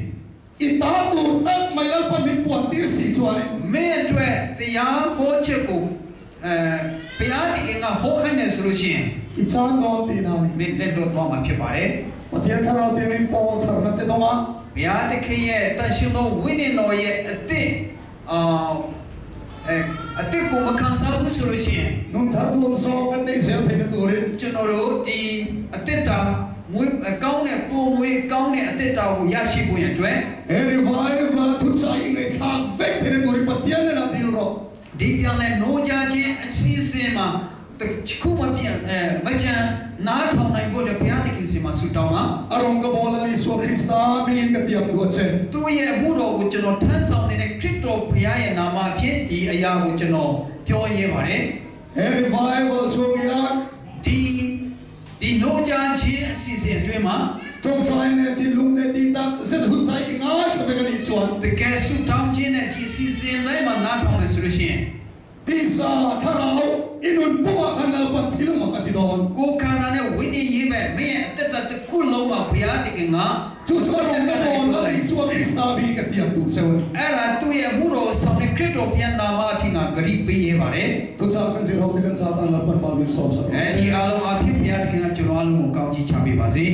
itan tu tak mai la pa mi pu tir si chwa ni မင်းအတွက်တရားဟောချက်ကိုဘုရားသခင်ကဟောခိုင်းတယ်ဆိုလို့ရှိရင် i chan don ti na ni မင်းလက်လွတ်သွားမှာဖြစ်ပါတယ် patia thara te ni po thar na te do ma ဘုရားသခင်ရဲ့တန်ရှင်သောဝိညာဉ်တော်ရဲ့အသစ်အသစ်ကိုမခံစားဘူးဆိုလို့ရှိရင် nun thar du so kan nei sel the ni tu rin ကျွန်တော်တို့ဒီအသစ်တာမွေးကောင်းတဲ့ပုံမွေးကောင်းတဲ့အသစ်တာကိုရရှိဖို့ရအတွက် he revival thu sa i ngai kha vek the ni tu ri patia ne na ti ro ဒီပြန်လဲနိုးကြခြင်းအစီအစဉ်မှာခုမပြန်မချမ်းနားထောင်နိုင်ဖို့ဘုရားသခင်စီမှာဆုတောင်းပါ arong ka bola ni so Krista mi ka tiam du che သူ့ရဲ့အမှုတော်ကိုကျွန်တော်ထမ်းဆောင်နေတဲ့ခရစ်တော်ဘုရားရဲ့နာမဖြင့်ဒီအရာကိုကျွန်တော်ပြောရပါတယ် he revival so ya ဒီနိုးကြခြင်းအစီအစဉ်အတွင်းမှာ trong trai ne ti lung ne ti ta se thu sa i ngai ka vek ni chwa တကယ်ဆုတောင်းခြင်းနဲ့ဒီအစီအစဉ်တိုင်းမှာနားထောင်လို့ဆိုလို့ရှိရင် ti sa tharau inun puwa kan la pa thil ma ka ti don ကိုယ်ခန္ဓာနဲ့ဝိညာဉ်ရေးပဲမင်းရဲ့အသက်တာတစ်ခုလုံးမှာဘုရားသခင်က chu chu ka don la i so Krista mi ka tiam du che အဲ့ဒါသူ့ရဲ့မှုတော်ဆောင်တဲ့ခရစ်တော်ဘုရားနာမအဖြစ်ကဂရိပေးရပါတယ် tu sa kan si ro te kan sa tan la pan pal mi so sa အဲဒီအလုံးအဖြစ်ဘုရားသခင်ကကျွန်တော်အလုံးကိုကောင်းချီးချပေးပါစေ